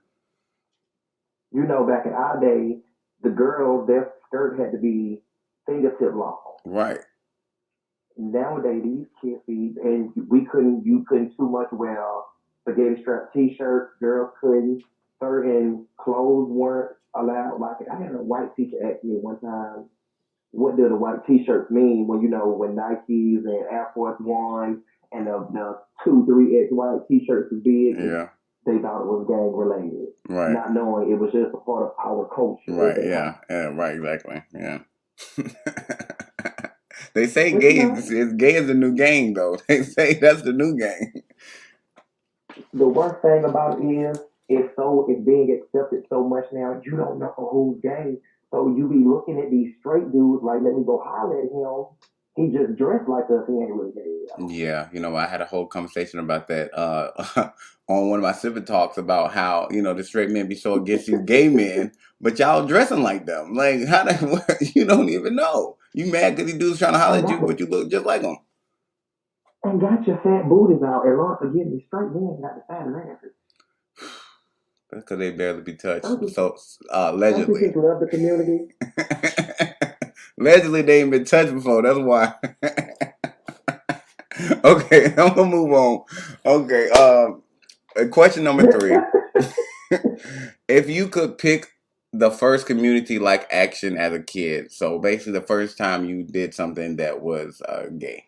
back in our day, the girls, their skirt had to be fingertip long. Right. Nowadays, these kids be, and you couldn't too much wear spaghetti strap t-shirts. Girls couldn't. Certain clothes weren't allowed. Like I had a white teacher ask me one time, "What do the white t-shirts mean?" When Nikes and Air Force Ones and the 2, 3X white t-shirts was big. Yeah. They thought it was gang related, Right. not knowing it was just a part of our culture. Right. Yeah. Yeah. Right. Exactly. Yeah. They say But gay is gay is the new gang though. They say that's the new gang. the worst thing about it is it's being accepted so much now. You don't know who's gay, so you be looking at these straight dudes like, let me go holler at him. He just dressed like us. He ain't really gay. Yeah, I had a whole conversation about that on one of my civic talks about how the straight men be so against these gay men, but y'all dressing like them. Like how you don't even know. You mad because these dudes trying to holler And at you, got but you look just like them. and got your fat booties out. And Lord forgive me, straight men got the fat asses. That's because they barely be touched. Don't you, So don't you allegedly, just love the community? allegedly they ain't been touched before. That's why. Okay, I'm gonna move on. Okay, question number 3. If you could pick the first community like action as a kid, so basically the first time you did something that was gay.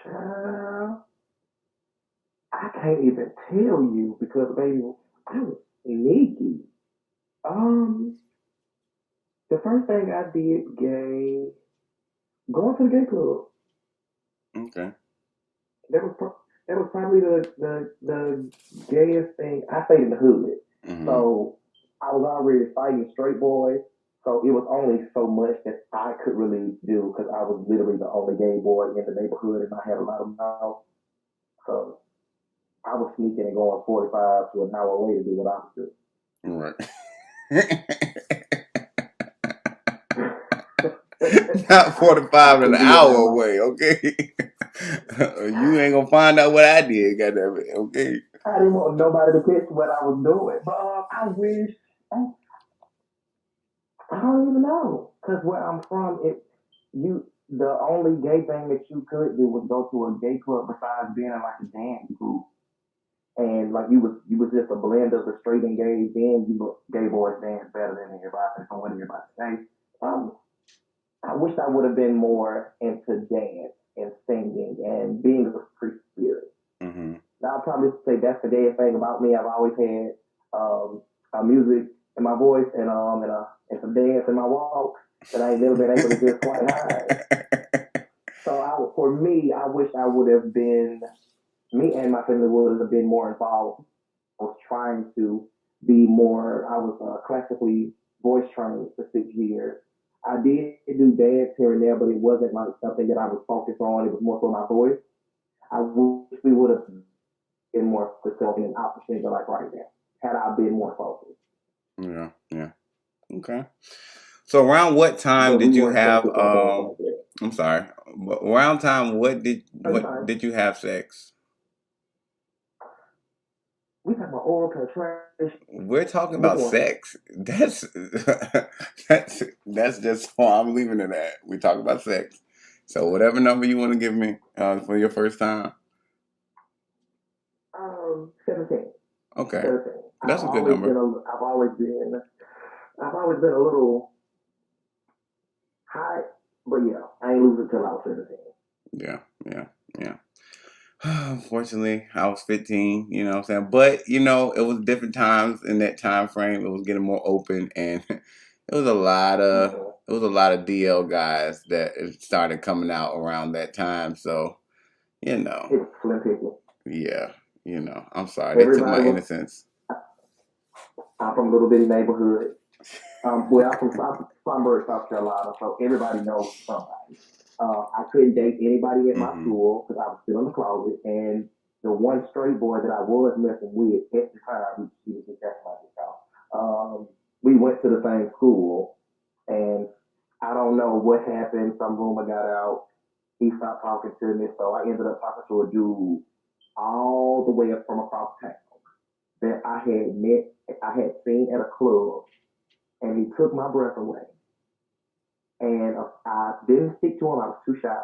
Uh, I can't even tell you because baby, I was sneaky. Um, the first thing I did gay, going to the gay club. Okay. That was that was probably the gayest thing. I stayed in the hood, Hmm. so I was already fighting straight boys. So it was only so much that I could really do because I was literally the only gay boy in the neighborhood, and I had a lot of mouth. So I was sneaking and going 45 to an hour away to do what I was doing. Right. Not 45 an hour away, okay? You ain't gonna find out what I did, goddamn it, okay? I didn't want nobody to catch what I was doing. But I wish, I don't even know. Because where I'm from, the only gay thing that you could do was go to a gay club besides being in like a dance group. And like you was just a blend of the straight and gay. Then gay boys dance better than everybody from what everybody say. Um, I wish I would have been more into dance and singing and being a free spirit. Mm-hmm. I'll probably say that's the gayest thing about me. I've always had music in my voice and some dance in my walk that I ain't never been able to just quite hide. So for me, I wish I would have been. Me and my family would have been more involved. I was trying to be more. I was classically voice trained for 6 years. I did do dance here and there, but it wasn't like something that I was focused on. It was more for my voice. I wish we would have been more specific and opposite singer like right now. Had I been more focused. Yeah. Okay. So around what time did you have I'm sorry. Around time what did you have sex? We talking about oral penetration. We're talking about sex. That's just so I'm leaving it at. We talk about sex. So whatever number you want to give me for your first time. 17. Okay. 17. That's a good number. I've always been a little high, but yeah, I ain't lose it till I was 17. Yeah. Unfortunately, I was 15, you know what I'm saying? But, it was different times in that time frame. It was getting more open, and it was a lot of DL guys that started coming out around that time. So, It was slim picking. Yeah, I'm sorry. They took my innocence. I'm from a little bitty neighborhood. I'm from Spartanburg, South Carolina, so everybody knows somebody. I couldn't date anybody at my school because I was still in the closet, and the one straight boy that I was messing with at the time, he was just acting like himself. We went to the same school, and I don't know what happened. Some rumor got out. He stopped talking to me, so I ended up talking to a dude all the way up from across town that I had seen at a club, and he took my breath away. And I didn't speak to him. I was too shy.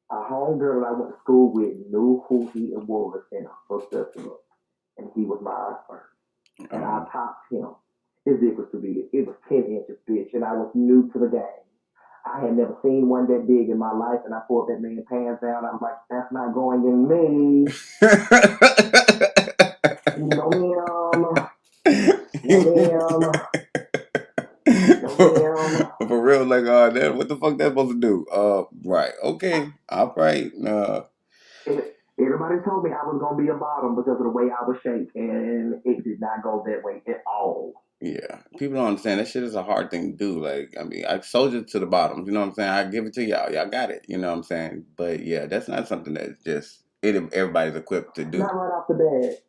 A homegirl that I went to school with knew who he was and hooked us up. And he was my first. And I popped him. His dick was too big. It was 10 inches, bitch. And I was new to the game. I had never seen one that big in my life. And I pulled that man's pants down. I was like, that's not going in me. For real, like, what the fuck that supposed to do? Right, okay, all right. Everybody told me I was gonna be a bottom because of the way I was shaped, and it did not go that way at all. Yeah, people don't understand that shit is a hard thing to do. Like, I mean, I sold it to the bottom. You know what I'm saying? I give it to y'all. Y'all got it. You know what I'm saying? But yeah, that's not something that's just everybody's equipped to do. Not right off the bat.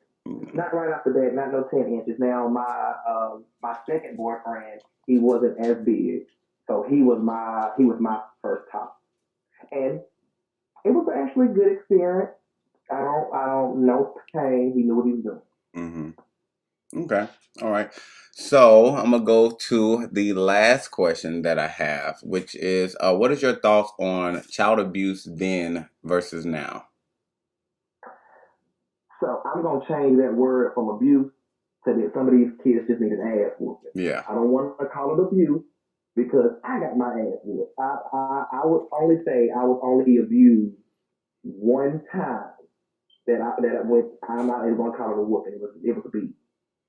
Not right off the bat. Not no 10 inches. Now my second boyfriend, he wasn't as big, so he was my first top, and it was actually a good experience. I don't know pain. He knew what he was doing. Mm-hmm. Okay. All right. So I'm gonna go to the last question that I have, which is, what is your thoughts on child abuse then versus now? So I'm gonna change that word from abuse to that some of these kids just need an ass whooping. Yeah. I don't want to call it abuse because I got my ass whooped. I would only say I was only abused one time I'm not even gonna call it a whooping. It was a beat,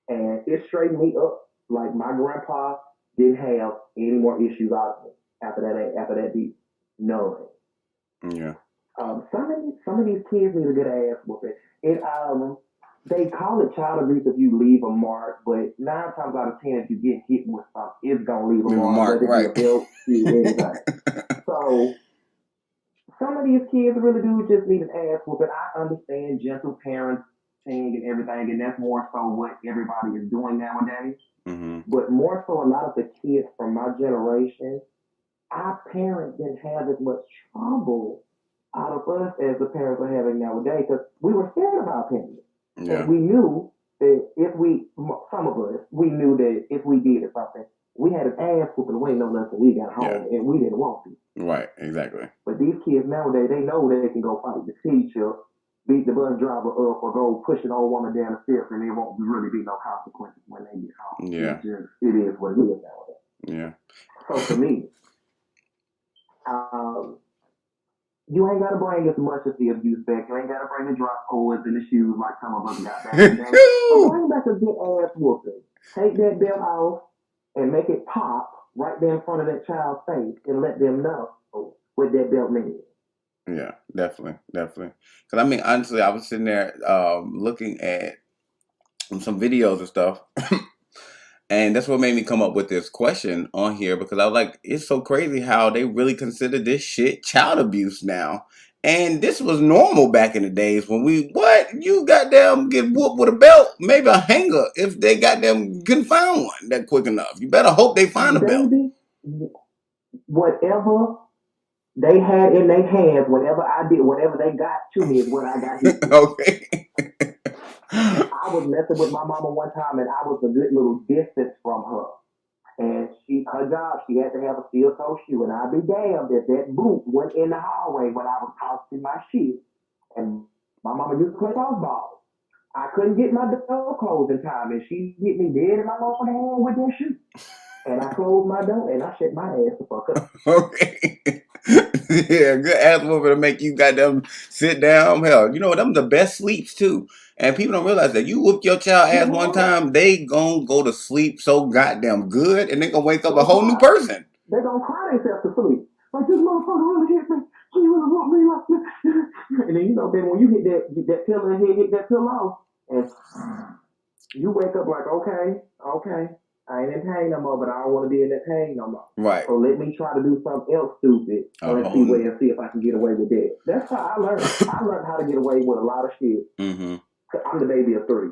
and it straightened me up. Like my grandpa didn't have any more issues out of me after that beat. None. Yeah. Some of these kids need a good ass whooping. They call it child abuse if you leave a mark, but 9 times out of 10, if you get hit with something, it's gonna leave a mark, whether right? It be a belt, anything. So some of these kids really do just need an ass whooping. I understand gentle parents sing and everything, and that's more so what everybody is doing nowadays. Mm-hmm. But more so, a lot of the kids from my generation, our parents didn't have as much trouble out of us as the parents are having nowadays because we were scared of our parents. Yeah. And we knew that if we, some of us, we knew that if we did something, we had an ass whooping waiting on us when we got home, and we didn't want to. Right, exactly. But these kids nowadays, they know they can go fight the teacher, beat the bus driver up, or go push an old woman down the stairs, and there won't really be no consequences when they get home. Yeah. It is what it is nowadays. Yeah. So for me, you ain't gotta bring as much as the abuse back. You ain't gotta bring the drop cords and the shoes like some of us got back in the day. So bring back a good ass whooping. Take that belt off and make it pop right there in front of that child's face and let them know what that belt means. Yeah, definitely. Because I mean, honestly, I was sitting there looking at some videos and stuff. And that's what made me come up with this question on here because I was like, it's so crazy how they really consider this shit child abuse now. And this was normal back in the days when you goddamn get whooped with a belt, maybe a hanger if they goddamn couldn't find one that quick enough. You better hope they find a belt. Whatever they had in their hands, whatever they got to me is what I got hit with. Okay. I was messing with my mama one time and I was a good little distance from her. And her job, she had to have a steel toe shoe. And I'd be damned if that boot went in the hallway when I was tossing my shit. And my mama used to play softball. I couldn't get my door closed in time, and she hit me dead in my motherfucking hand with that shoe. And I closed my door and I shut my ass the fuck up. Okay. Yeah, good ass whooping to make you goddamn sit down. Hell, you know them the best sleeps too. And people don't realize that you whoop your child ass one time, they gon' go to sleep so goddamn good, and they gonna wake up a whole new person. They gonna cry themselves to sleep. Like this motherfucker really hit me. She really whooped me like this. And then then when you hit that pillow and hit that pillow, and you wake up like, okay, I ain't in pain no more, but I don't want to be in that pain no more. Right. So let me try to do something else stupid and see if I can get away with that. That's how I learned. I learned how to get away with a lot of shit. Mm-hmm. I'm the baby of 3.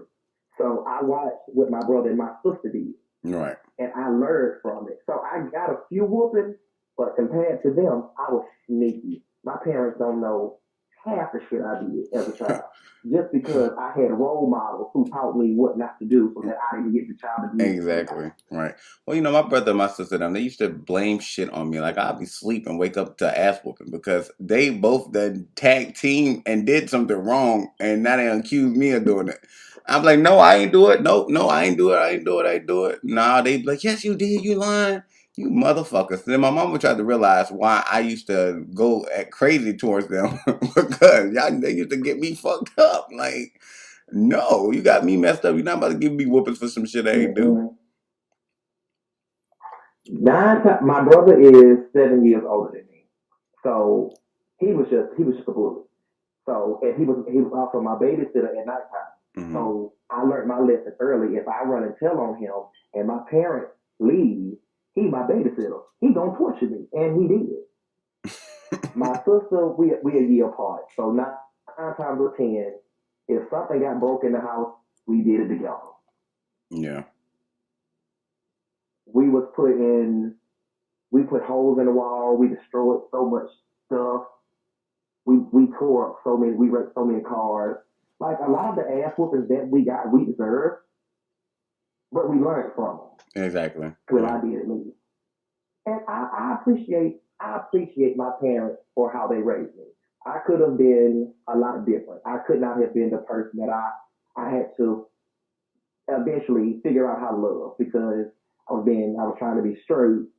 So I watched what my brother and my sister did. Right. And I learned from it. So I got a few whoopings, but compared to them, I was sneaky. My parents don't know half the shit I did as a child. Just because I had role models who taught me what not to do so that I didn't get the child abuse. Exactly. Right. Well, you know, my brother and my sister, they used to blame shit on me. Like, I'd be sleeping and wake up to ass whooping because they both the tag team and did something wrong, and now they accuse me of doing it. I'm like, no, I ain't do it. No, I ain't do it. Nah, they be like, yes, you did. You lying. You motherfuckers. Then my mama tried to realize why I used to go at crazy towards them because they used to get me fucked up. Like, no, you got me messed up. You're not about to give me whoopings for some shit I ain't do. My brother is 7 years older than me, so he was just a bully. So and he was also my babysitter at nighttime. Mm-hmm. So I learned my lesson early. If I run and tell on him and my parents leave, he my babysitter. He gonna torture me, and he did. My sister, we a year apart. So 9 times out of 10, if something got broke in the house, we did it together. Yeah. We put holes in the wall. We destroyed so much stuff. We tore up we wrecked so many cars. Like a lot of the ass whoopings that we got, we deserved, but we learned from them. Exactly. Well, I did at least. And I appreciate my parents for how they raised me. I could have been a lot different. I could not have been the person that I had to eventually figure out how to love because I was trying to be straight,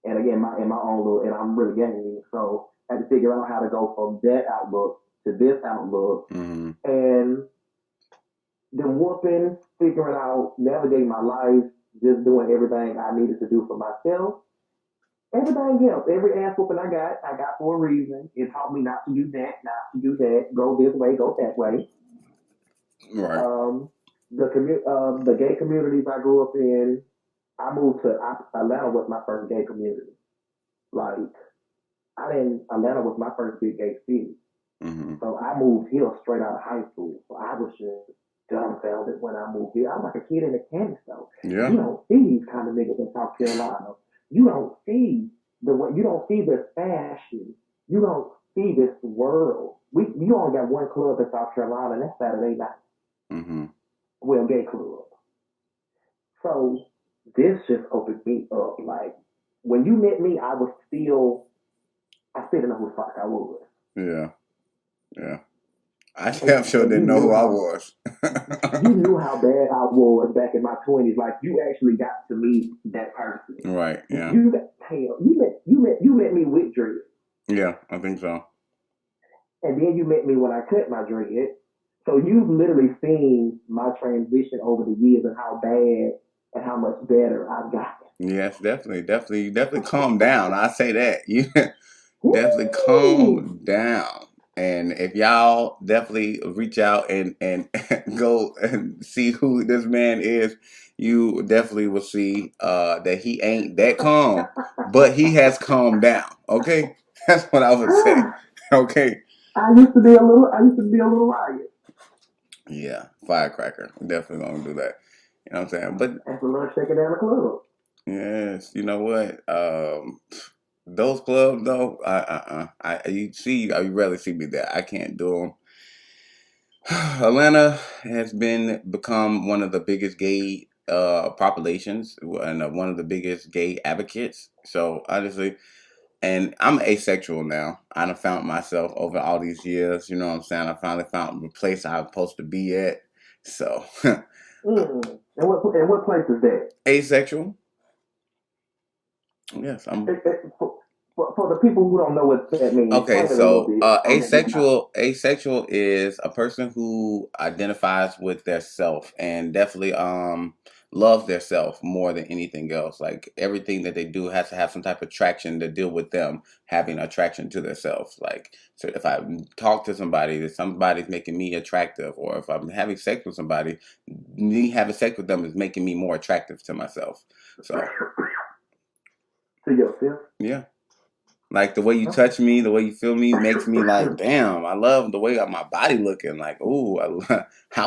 and again, in my own little, and I'm really gay, so I had to figure out how to go from that outlook to this outlook, mm-hmm. and then whooping, figuring out, navigating my life, just doing everything I needed to do for myself. Everything else, every ass whooping I got for a reason. It taught me not to do that, go this way, go that way. Right. The gay communities I grew up in, I moved to Atlanta was my first gay community. Atlanta was my first big gay city. Mm-hmm. So I moved here straight out of high school. So I was just dumbfounded when I moved here. I'm like a kid in a candy store. Yeah. You don't see these kind of niggas in South Carolina. You don't see you don't see this fashion. You don't see this world. You only got one club in South Carolina, and that's Saturday night. Mm-hmm. Well, gay club. So this just opened me up. Like when you met me, I still didn't know who the fuck I was. Yeah. Yeah. I damn sure didn't know who I was. You knew how bad I was back in my 20s. Like you actually got to meet that person. Right. Yeah. You met me with dread. Yeah, I think so. And then you met me when I cut my dread. So you've literally seen my transition over the years and how bad and how much better I've gotten. Yes, definitely calm down. I say that. You definitely Woo! calm down. And if y'all definitely reach out and go and see who this man is, you definitely will see that he ain't that calm, but he has calmed down. Okay, that's what I would say. Okay. I used to be a little riot. Yeah, firecracker. Definitely gonna do that. You know what I'm saying? But That's a little shaking down the club. yes, you know what? Those clubs though, you rarely see me there. I can't do them. Atlanta has become one of the biggest gay populations and one of the biggest gay advocates. So honestly, and I'm asexual now. I done found myself over all these years. You know what I'm saying? I finally found the place I'm supposed to be at. So And what place is that? asexual. Yes, I'm. For the people who don't know what that means, Okay, explain it a little so bit. asexual is a person who identifies with their self and definitely loves their self more than anything else. Like everything that they do has to have some type of attraction to deal with them having attraction to themselves. Like so if I talk to somebody that somebody's making me attractive, or if I'm having sex with somebody, me having sex with them is making me more attractive to myself. So To yourself? yeah. Like the way you touch me, the way you feel me makes me like, damn, I love the way my body looking. Like, ooh, I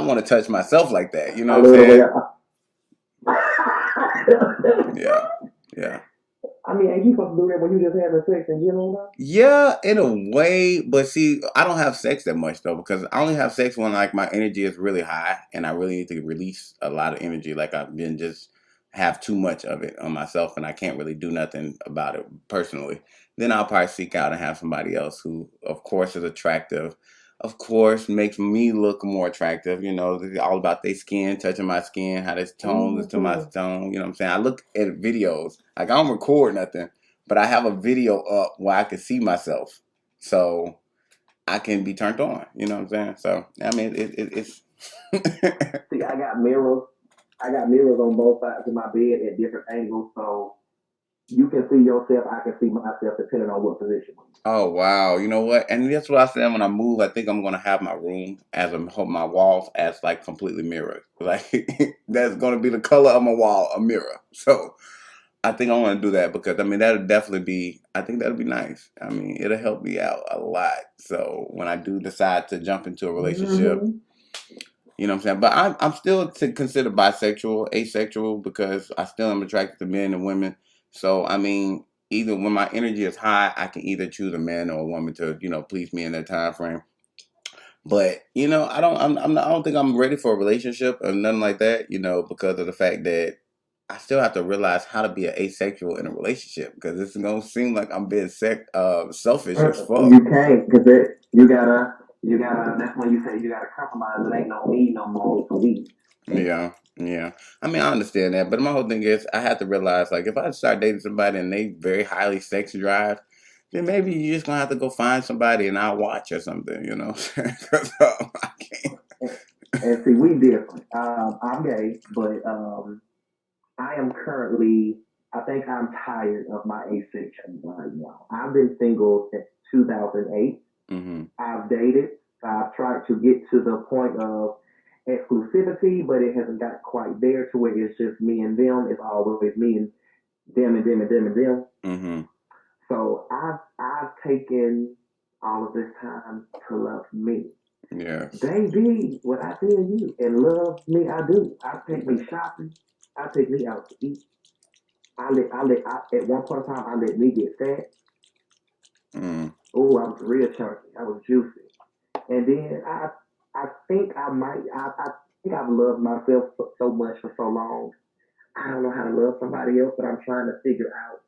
want to touch myself like that. You know what I'm saying? Yeah, yeah. I mean, ain't you supposed to do that when you just having sex in general though? Yeah, in a way, but see, I don't have sex that much though because I only have sex when like my energy is really high and I really need to release a lot of energy. Like I've been just have too much of it on myself and I can't really do nothing about it personally. Then I'll probably seek out and have somebody else who, of course, is attractive. Of course, makes me look more attractive. You know, it's all about their skin, touching my skin, how this tone is to my tone. You know what I'm saying? I look at videos. Like I don't record nothing. But I have a video up where I can see myself, so I can be turned on. You know what I'm saying? So I mean, it's. See, I got mirrors. I got mirrors on both sides of my bed at different angles, so you can see yourself. I can see myself, depending on what position. Oh wow! You know what? And that's what I said when I move. I think I'm gonna have my room as my walls as like completely mirrored. Like that's gonna be the color of my wall, a mirror. So I think I want to do that because I mean that'll definitely be. I think that'll be nice. I mean it'll help me out a lot. So when I do decide to jump into a relationship, you know what I'm saying. But I'm still to consider bisexual, asexual because I still am attracted to men and women. So I mean, either when my energy is high, I can either choose a man or a woman to please me in that time frame. But I don't think I'm ready for a relationship or nothing like that. Because of the fact that I still have to realize how to be an asexual in a relationship because it's gonna seem like I'm being selfish as fuck. You can't because you gotta. That's when you say you gotta compromise. It ain't no me no more. It's we. Yeah, yeah. I mean, I understand that, but my whole thing is I have to realize like if I start dating somebody and they very highly sex drive, then maybe you're just gonna have to go find somebody and I'll watch or something. Because I can't. And see, we different. I'm gay, but I am currently. I think I'm tired of my asexuality right now. I've been single since 2008. Mm-hmm. I've dated. I've tried to get to the point of exclusivity, but it hasn't got quite there to where it's just me and them. It's always me and them and them and them and them. Mm-hmm. So I've taken all of this time to love me. Yeah. They be what I tell you and love me. I do. I take me shopping. I take me out to eat. At one point in time, I let me get fat. Mm. Oh, I was real chunky. I was juicy. And then I think I might, I think I've loved myself so much for so long. I don't know how to love somebody else, but I'm trying to figure out,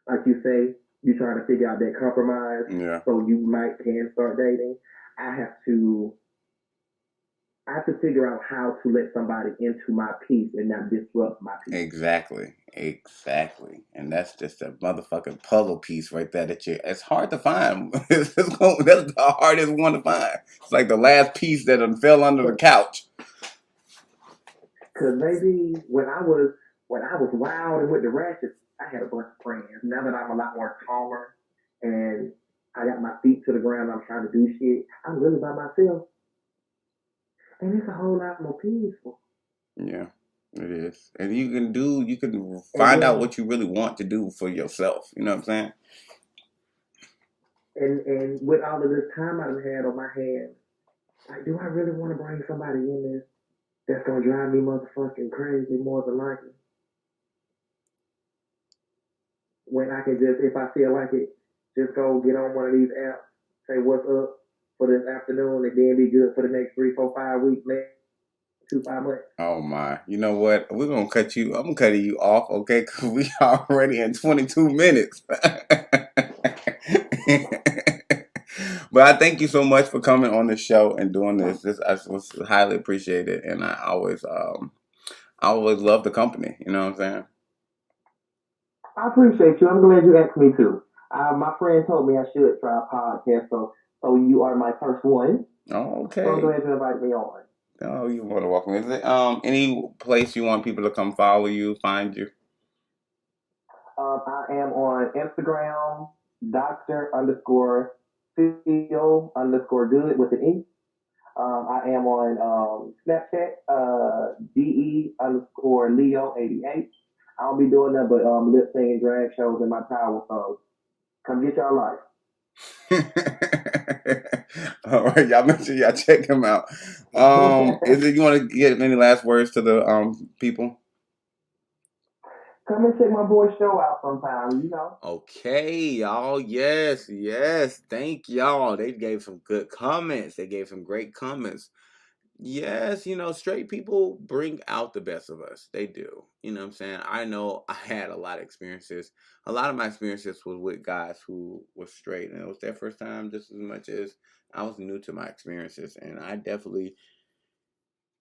like you say, you're trying to figure out that compromise. Yeah. So you might can start dating. I have to, I have to figure out how to let somebody into my peace and not disrupt my peace. Exactly. And that's just a motherfucking puzzle piece right there it's hard to find. That's the hardest one to find. It's like the last piece that fell under the couch. Cause maybe when I was wild and with the ratchets, I had a bunch of friends. Now that I'm a lot more calmer and I got my feet to the ground, I'm trying to do shit. I'm really by myself, and it's a whole lot more peaceful. Yeah, it is. And you can And find out then what you really want to do for yourself. You know what I'm saying? and with all of this time I've had on my hands, like, do I really want to bring somebody in this that's gonna drive me motherfucking crazy more than likely? When I can just, if I feel like it, just go get on one of these apps, say what's up for this afternoon, and then be good for the next 3, 4, 5 weeks, maybe 2, 5 months. Oh my! You know what? We're gonna cut you. I'm cutting you off, okay? Because we already in 22 minutes. But I thank you so much for coming on the show and doing this. This I was highly appreciated, and I always love the company. You know what I'm saying? I appreciate you. I'm glad you asked me to. My friend told me I should try a podcast, so you are my first one. Oh, So I'm okay. glad you invited me on. Oh, you're more than welcome. Is it any place you want people to come follow you, find you? I am on Instagram, Doctor underscore Phil underscore good with an E. I am on Snapchat, DE underscore Leo 88. I'll be doing that, but lip singing drag shows in my power. So come get y'all life. All right, y'all make sure y'all check him out. Is it you want to get any last words to the people? Come and check my boy's show out sometime, you know. Okay, y'all. Yes. Thank y'all. They gave some good comments. They gave some great comments. Yes, straight people bring out the best of us. They do. You know what I'm saying? I know I had a lot of experiences. A lot of my experiences was with guys who were straight, and it was their first time just as much as I was new to my experiences. And I definitely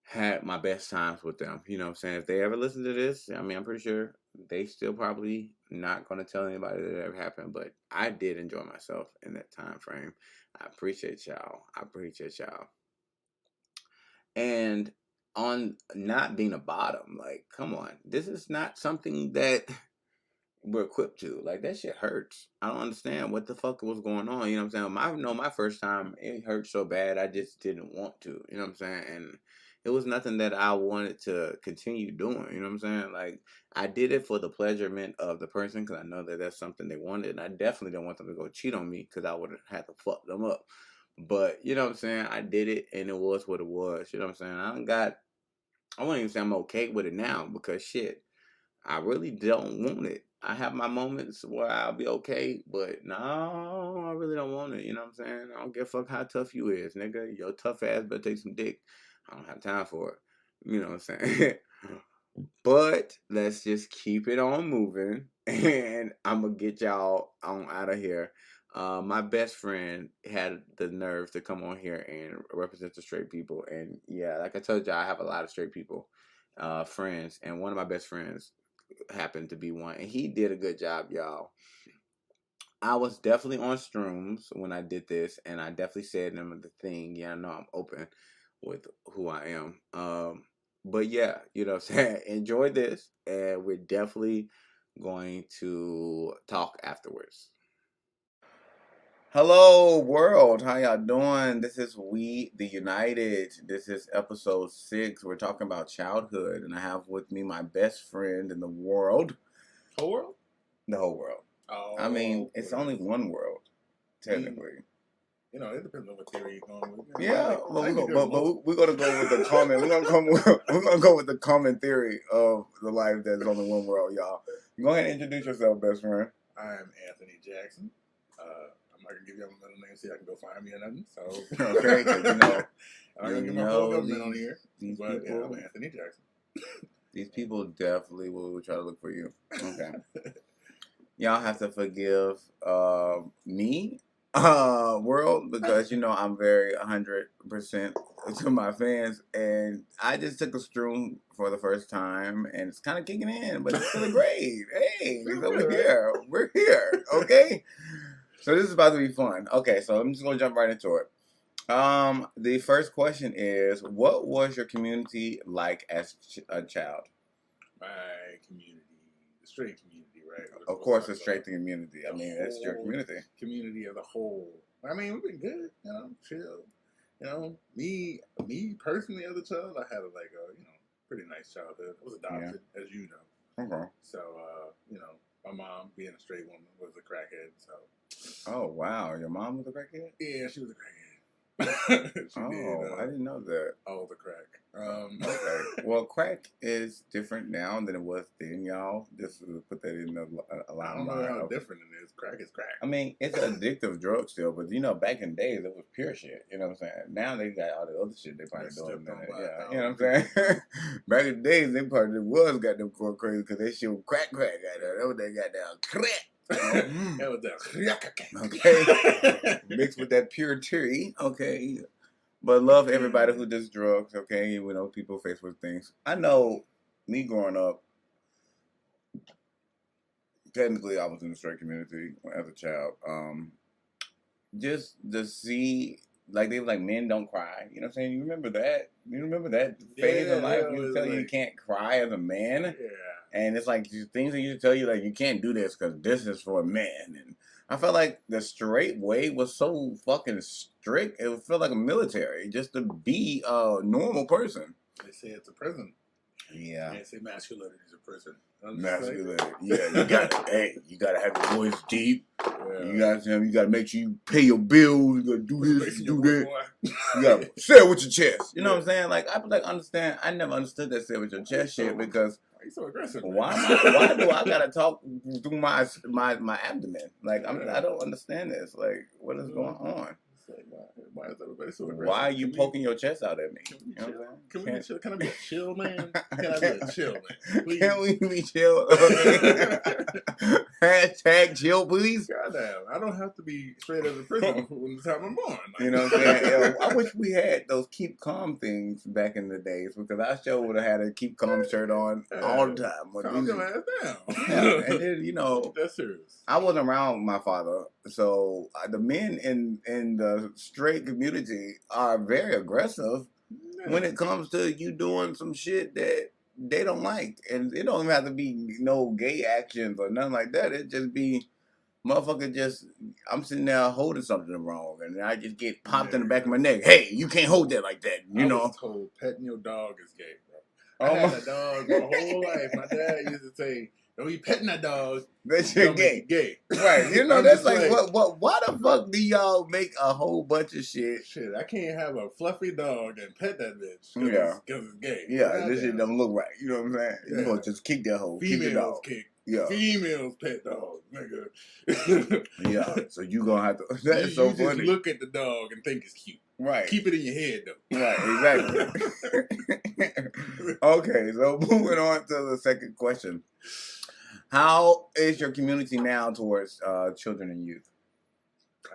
had my best times with them. You know what I'm saying? If they ever listen to this, I mean, I'm pretty sure they still probably not going to tell anybody that it ever happened, but I did enjoy myself in that time frame. I appreciate y'all. And on not being a bottom, like, come on, this is not something that we're equipped to. Like, that shit hurts. I don't understand what the fuck was going on. You know what I'm saying? I know my first time, it hurt so bad, I just didn't want to. You know what I'm saying? And it was nothing that I wanted to continue doing. You know what I'm saying? Like, I did it for the pleasurement of the person because I know that that's something they wanted. And I definitely don't want them to go cheat on me because I would have had to fuck them up. But, you know what I'm saying? I did it and it was what it was. You know what I'm saying? I wouldn't even say I'm okay with it now because shit, I really don't want it. I have my moments where I'll be okay, but no, I really don't want it. You know what I'm saying? I don't give a fuck how tough you is, nigga. Your tough ass better take some dick. I don't have time for it. You know what I'm saying? But let's just keep it on moving, and I'm gonna get y'all on out of here. My best friend had the nerve to come on here and represent the straight people, and yeah, like I told you, I have a lot of straight people, friends, and one of my best friends happened to be one, and he did a good job, y'all. I was definitely on shrooms when I did this, and I definitely said them the thing. Yeah, I know I'm open with who I am. But yeah, you know what I'm saying? Enjoy this, and we're definitely going to talk afterwards. Hello, world. How y'all doing? This is We the United. This is episode 6. We're talking about childhood, and I have with me my best friend in the world. Whole world? The whole world. Oh, I mean, it's only one world, technically. You know, it depends on what theory you're going with. You know, Yeah, but we're gonna go with the common. We're gonna go with the common theory of the life that's only one world, y'all. Go ahead and introduce yourself, best friend. I'm Anthony Jackson. I'm not gonna give you my middle name so I can go find me or nothing. So okay, so you know, I'm not gonna get my full government on here. These but people, yeah, I'm Anthony Jackson. These people definitely will try to look for you. Okay. Y'all have to forgive me, world, because you know I'm very 100% to my fans, and I just took a stroom for the first time, and it's kind of kicking in, but it's feeling great. Hey, so we're here, okay. So this is about to be fun. Okay, so I'm just gonna jump right into it. The first question is, what was your community like as a child? My community, the straight community. Right. Of course, the straight community. I mean, that's your community. Community as a whole. I mean, we've been good. You know, chill. You know, me personally as a child, I had a pretty nice childhood. I was adopted, as you know. Okay. So, you know, my mom, being a straight woman, was a crackhead. So. Oh wow, your mom was a crackhead? Yeah, she was a crackhead. I didn't know that. All the crack. Okay. Well, crack is different now than it was then, y'all. Just to put that in the I don't know how different it is. Crack is crack. I mean, it's an addictive drug still, but you know, back in the days it was pure shit. You know what I'm saying? Now they got all the other shit they probably doing. Yeah, you know what I'm saying? Back in the days, they probably was got them going crazy because they shit was crack out there. That was they got down crack. That was that. Okay. Mixed with that pure tea. Okay. But love everybody who does drugs. Okay. You know, people face with things. I know me growing up, technically I was in the straight community as a child. Just to see, like, they were like, men don't cry. You know what I'm saying? You remember that? You remember that phase in life? You tell you can't cry as a man? Yeah. And it's like things that used to tell you, like, you can't do this because this is for a man. And I felt like the straight way was so fucking strict. It felt like a military just to be a normal person. They say it's a prison. Yeah. They say masculinity is a prison. Masculinity. Yeah, you got to. Hey, you got to have your voice deep. Yeah. You got to make sure you pay your bills. You got to do this, do that. You got to say it with your chest. You know what I'm saying? Like, I understand. I never understood that say it with your chest shit because. Why are you so aggressive? Why do I gotta talk through my abdomen? Like I don't understand this. Like what is going on? Why is everybody so aggressive? Why are you poking your chest out at me? Can we be chill? Can I be a chill man? Can I be a chill man? Please? Can we be chill? Hashtag chill, please. Goddamn, I don't have to be straight out of prison when the time I'm born. Like, you know what I'm saying? Yo, I wish we had those keep calm things back in the days because I sure would have had a keep calm shirt on all the time. Calm your ass down. Yeah, and then you know, that's serious. I wasn't around my father, so the men in the straight community are very aggressive when it comes to you doing some shit that they don't like, and it don't even have to be no gay actions or nothing like that. It just be motherfucker. Just I'm sitting there holding something wrong, and I just get popped in the back of my neck. Hey, you can't hold that like that. You know. I was told petting your dog is gay, bro. I had a dog my whole life. My dad used to say, "Don't be petting that dog. That shit gay." Right. You know, that's like what? Why the fuck do y'all make a whole bunch of shit? Shit, I can't have a fluffy dog and pet that bitch. Because it's gay. Yeah, this shit don't look right. You know what I'm saying? Yeah. You gonna just kick that hoe. Females kick. Yeah. Females pet dogs, nigga. Yeah. So you gonna have to. That's so funny. Just look at the dog and think it's cute. Right. Keep it in your head though. Right. Exactly. Okay. So moving on to the second question. How is your community now towards children and youth?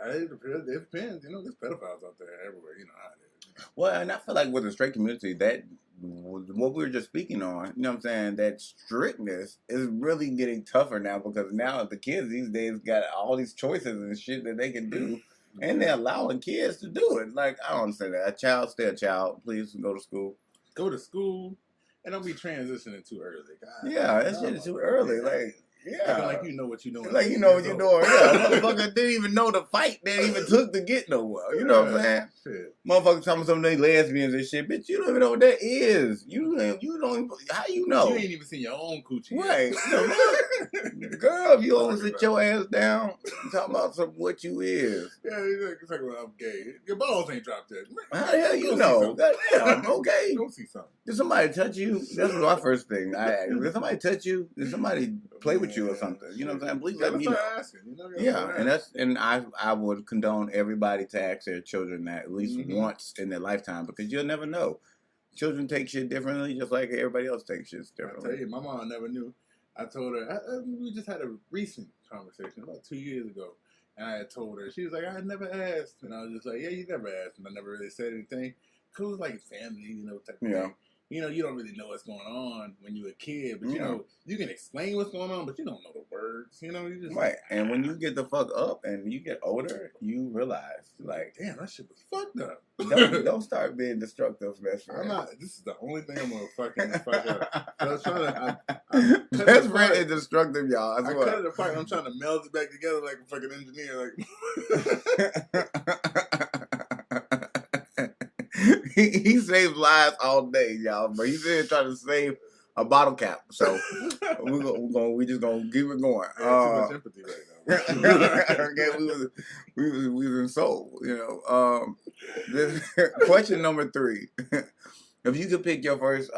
It depends. You know, there's pedophiles out there everywhere. You know how it is. Well, and I feel like with the straight community, that what we were just speaking on, you know what I'm saying, that strictness is really getting tougher now because now the kids these days got all these choices and shit that they can do, and they're allowing kids to do it. Like, I don't understand that. A child, stay a child. Please go to school. Go to school. And don't be transitioning too early. God, yeah, that shit is too early. Like, yeah. Like you know what you're doing. Like you know what you're doing. Yeah, motherfucker didn't even know the fight that even took to get nowhere. You know what I'm saying? Shit. Motherfuckers talking some of they lesbians and shit. Bitch, you don't even know what that is. You don't even, how you know? You ain't even seen your own coochie. Right. Girl, if you don't sit your ass down. You talking about what you is. Yeah, he's talking about I'm gay. Your balls ain't dropped yet. How the hell you know? Goddamn, okay. Go see something. Did somebody touch you? That's my first thing. Did somebody touch you? Did somebody play with you or something? You know what I'm saying? Please let me know. Asking, and I would condone everybody to ask their children that at least once in their lifetime, because you'll never know. Children take shit differently, just like everybody else takes shit differently. I tell you, my mom never knew. I told her, we just had a recent conversation about 2 years ago, and I had told her, she was like, I never asked, and I was just like, yeah, you never asked, and I never really said anything, because it was like family, type of thing. You don't really know what's going on when you're a kid, but you can explain what's going on, but you don't know the words, you just right. And when you get the fuck up and you get older, you realize, like, damn, that shit was fucked up. Don't start being destructive, best friend. I'm not. This is the only thing I'm gonna fucking fuck up. I was trying to. Best friend is destructive, y'all. I cut it apart. I'm trying to meld it back together like a fucking engineer. He saves lives all day, y'all, but he's here trying to save a bottle cap. So we just gonna keep it going. Too much empathy right now. Okay, we was in soul, Question number 3: if you could pick your first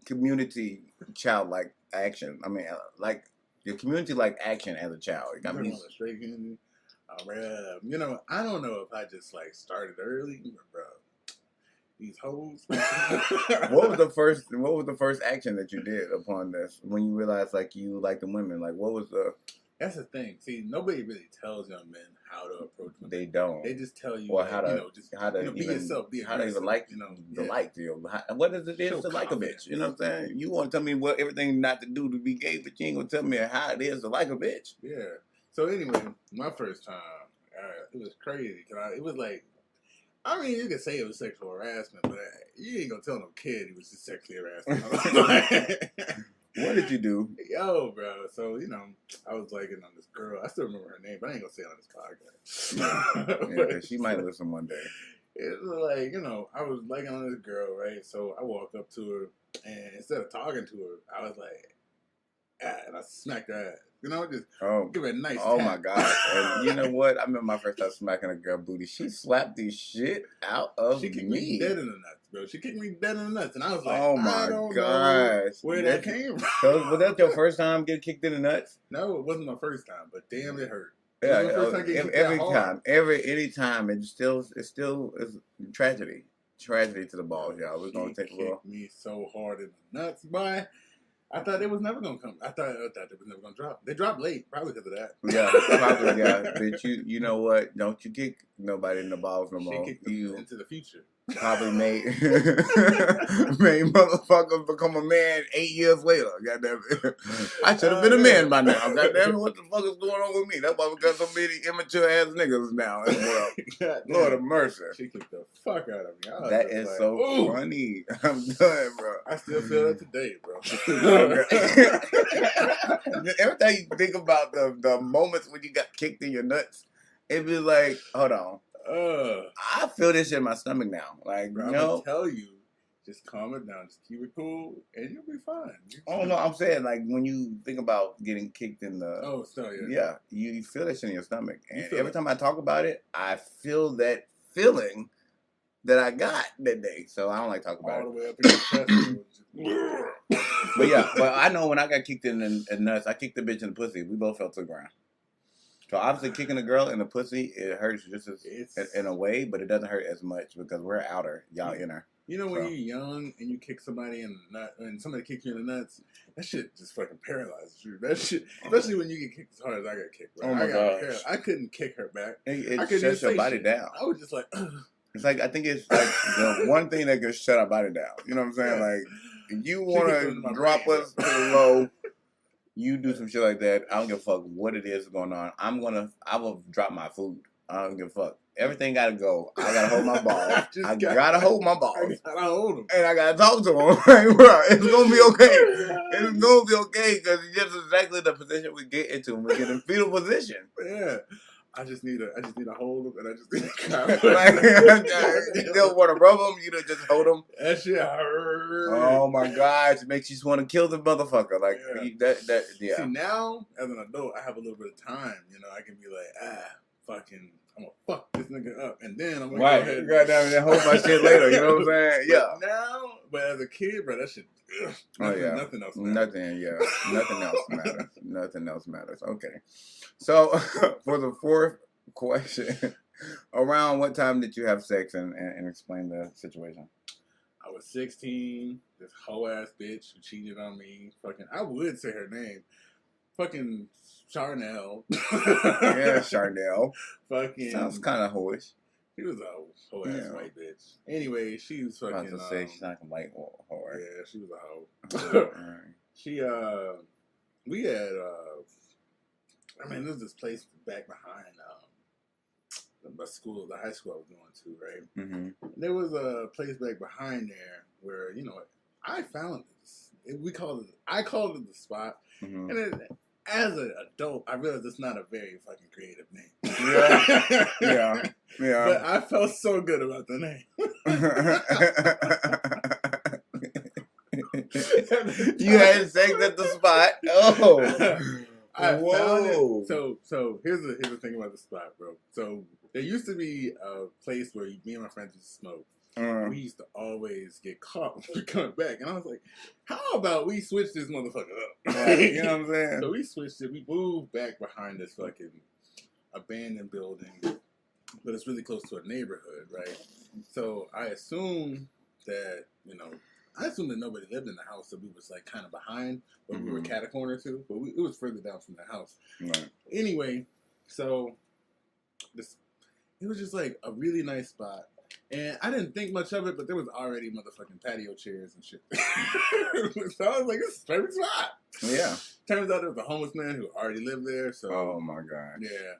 community childlike action, like your community like action as a child, you got me. I don't know if I just started early, bro. These hoes. What was the first action that you did upon this when you realized you like the women? Like, what was the? That's the thing. See, nobody really tells young men how to approach women. They don't. They just tell you, how to be yourself, be how to even like what is it is to like a bitch? You know what I'm saying? You want to tell me what everything not to do to be gay, but you ain't gonna tell me how it is to like a bitch. Yeah. So anyway, my first time, it was crazy. It was you could say it was sexual harassment, but you ain't gonna tell no kid it was just sexually harassment. What did you do? Yo, bro. So, I was liking on this girl. I still remember her name, but I ain't gonna say it on this podcast. Yeah, because she might listen one day. It was I was liking on this girl, right? So I walked up to her, and instead of talking to her, I was like, and I smacked her ass. Just give her a nice tap. My God. And you know what? I remember my first time smacking a girl booty. She slapped the shit out of me. She kicked me dead in the nuts, bro. She kicked me dead in the nuts. And I was like, oh my gosh. Where that came from. So was that your first time getting kicked in the nuts? No, it wasn't my first time, but damn, it hurt. Yeah, anytime, it's still tragedy. Tragedy to the balls, y'all. We're gonna take a little. Me so hard in the nuts, boy. I thought it was never gonna come. I thought it was never gonna drop. They dropped late, probably because of that. Yeah, probably. Yeah, but you know what? Don't you kick nobody in the balls no more. You into the future. Probably made motherfuckers become a man 8 years later. Goddamn it. I should have been a man by now. Goddamn it, what the fuck is going on with me? That's why we got so many immature ass niggas now in the world. Lord of mercy. She kicked the fuck out of me. That is so funny. I'm done, bro. I still feel that today, bro. Every time you think about the moments when you got kicked in your nuts, it be like, hold on. I feel this shit in my stomach now. Like, bro, I'm gonna tell you, just calm it down, just keep it cool, and you'll be fine. Oh no, I'm saying when you think about getting kicked in the you feel that shit in your stomach, and every time I talk about it, I feel that feeling that I got that day. So I don't like talking about it. All the way up in your chest. But I know when I got kicked in the nuts, I kicked the bitch in the pussy. We both fell to the ground. So obviously kicking a girl in the pussy, it hurts just as in a way, but it doesn't hurt as much because we're outer, y'all inner. You know when you're young and you kick somebody in the nut, and somebody kicks you in the nuts, that shit just fucking paralyzes you. That shit, especially when you get kicked as hard as I got kicked. Bro. Oh my gosh. I couldn't kick her back. It shuts your body down. I was just like, it's like, I think it's like the one thing that can shut our body down. You know what I'm saying? Like, if you want to drop us to the low, you do some shit like that, I don't give a fuck what it is going on. I will drop my food. I don't give a fuck. Everything gotta go. I gotta hold my balls. I gotta hold my balls. I gotta hold them. And I gotta talk to them. Like, bro, it's gonna be okay. It's gonna be okay because it's just exactly the position we get into when we get in fetal position. Yeah. I just need to hold them, and I just need to you don't want to rub them. You don't just hold them. That shit hurt. Oh my gosh, it makes you just want to kill the motherfucker. Like yeah. See, now as an adult, I have a little bit of time. You know, I can be like, fucking, I'm gonna fuck this nigga up, and then I'm gonna go ahead and hold my shit later. You know what I'm saying? Yeah. But as a kid, bro, that shit. Nothing else matters. Nothing else matters. Okay. So for the fourth question, around what time did you have sex, and explain the situation? I was 16. This hoe ass bitch who cheated on me. Fucking, I would say her name. Fucking Charnel. Yeah, Charnel. Fucking sounds kind of hoish. She was a hoe ass white bitch. Anyway, she was fucking. I was gonna say she's like a white hoe. Yeah, she was a hoe. She we had there's this place back behind the school, the high school I was going to, right? Mm-hmm. There was a place back behind there where I found this. I called it the spot, mm-hmm. and as an adult, I realized it's not a very fucking creative name. Yeah. But I felt so good about the name. You had sex at the spot. Oh, I found it. So here's the thing about the spot, bro. So there used to be a place where me and my friends used to smoke. We used to always get caught when we coming back, and I was like, "How about we switch this motherfucker up?" Right, you know what I'm saying? So we switched it. We moved back behind this fucking abandoned building, but it's really close to a neighborhood, right? So I assumed that nobody lived in the house, so we was like kind of behind, but we were cat a corner too. But it was further down from the house. Right. Anyway, so it was just like a really nice spot. And I didn't think much of it, but there was already motherfucking patio chairs and shit. So I was like, this is a perfect spot. Yeah. Turns out there was a homeless man who already lived there. So oh my god. Yeah.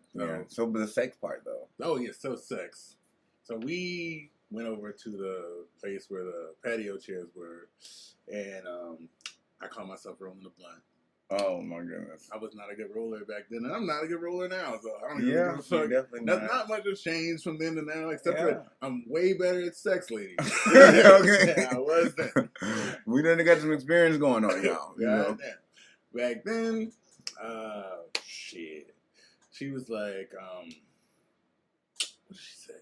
So but the sex part though. Oh yeah, so sex. So we went over to the place where the patio chairs were, and I caught myself rolling a blunt. Oh my goodness. I was not a good roller back then, and I'm not a good roller now. So I don't give a fuck. Definitely not much has changed from then to now, except for I'm way better at sex, ladies. Okay. Yeah, I was then. We done got some experience going on, y'all. Back then, shit. She was like, what did she say?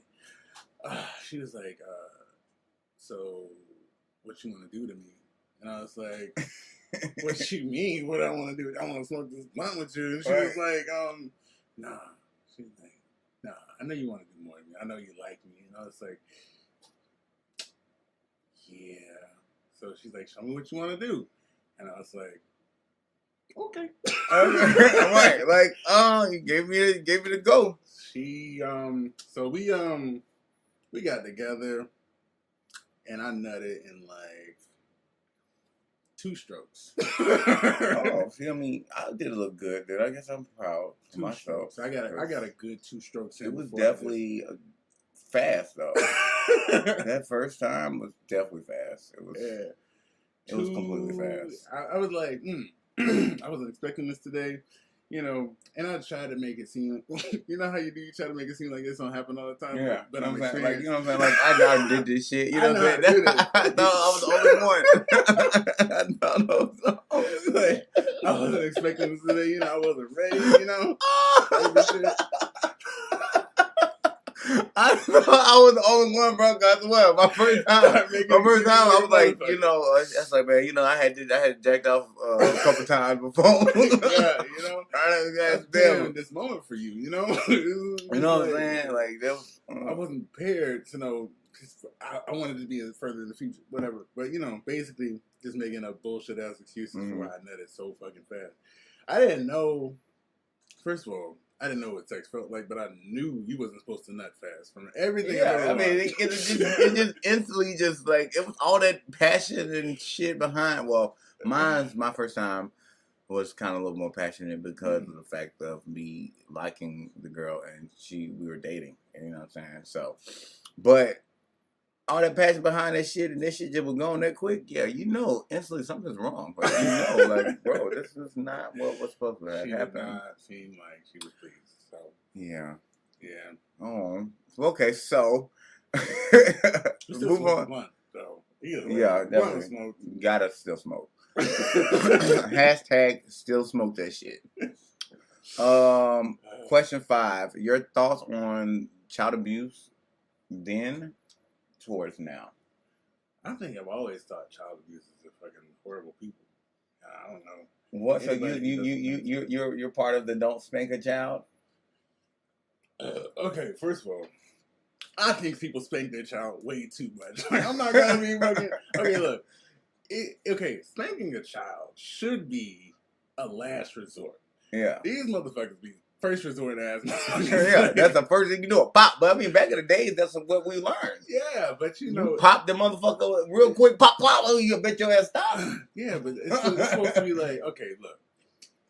She was like, so what you want to do to me? And I was like, what you mean? What I want to do? I want to smoke this blunt with you. And she was like, nah. She was like, nah, I know you want to do more than me. I know you like me. And I was like, yeah. So she's like, show me what you want to do. And I was like, okay. Right. Like, you gave me the go. She, so we got together, and I nutted in like 2 strokes. Oh, see, I mean, I did look good, dude. I guess I'm proud of myself. Strokes. I got a good 2 strokes. It was definitely fast though. That first time was definitely fast. It was. Yeah. It was completely fast. I was like, I wasn't expecting this today. And I tried to make it seem, you know how you do, you try to make it seem like this don't happen all the time. Yeah, but I'm saying, like, you know what I'm saying? Like, I did this shit. You know what I'm saying? I thought I was the only one. I wasn't expecting this today. I wasn't ready. I thought I was the only one, bro. Guys, what? My first time, I was like, I was like, man, I had jacked off a couple times before. Yeah, damn this moment for you, You know what I'm saying? Like that was. I wasn't prepared to know. I wanted to be further in the future, whatever. But basically, just making up bullshit ass excuses for why I nutted so fucking fast. I didn't know. First of all, I didn't know what sex felt like, but I knew you wasn't supposed to nut fast from everything. Yeah, I mean, it just instantly just like it was all that passion and shit behind. Well, my first time was kind of a little more passionate because of the fact of me liking the girl and we were dating. You know what I'm saying? So, but all that passion behind that shit, and that shit just was going that quick, yeah, you know, instantly something's wrong. Like, you know, like, bro, this is not what was supposed to happen. She did not seem like she was pleased. So yeah. Oh, okay, so move on. Blunt, so yeah, definitely. Gotta still smoke. Hashtag still smoke that shit. Question 5. Your thoughts on child abuse then towards now? I think I've always thought child abuse is a fucking horrible people. I don't know. What? So you're part of the don't spank a child? Okay, first of all, I think people spank their child way too much. I'm not gonna be fucking. Okay, look. Okay, spanking a child should be a last resort. Yeah. These motherfuckers be first resort ass. Yeah, that's the first thing you do. A pop. But I mean, back in the days, that's what we learned. Yeah, but you know, pop the motherfucker real quick. Pop. Oh, you bet your ass stop. Yeah, but it's supposed to be like, okay, look,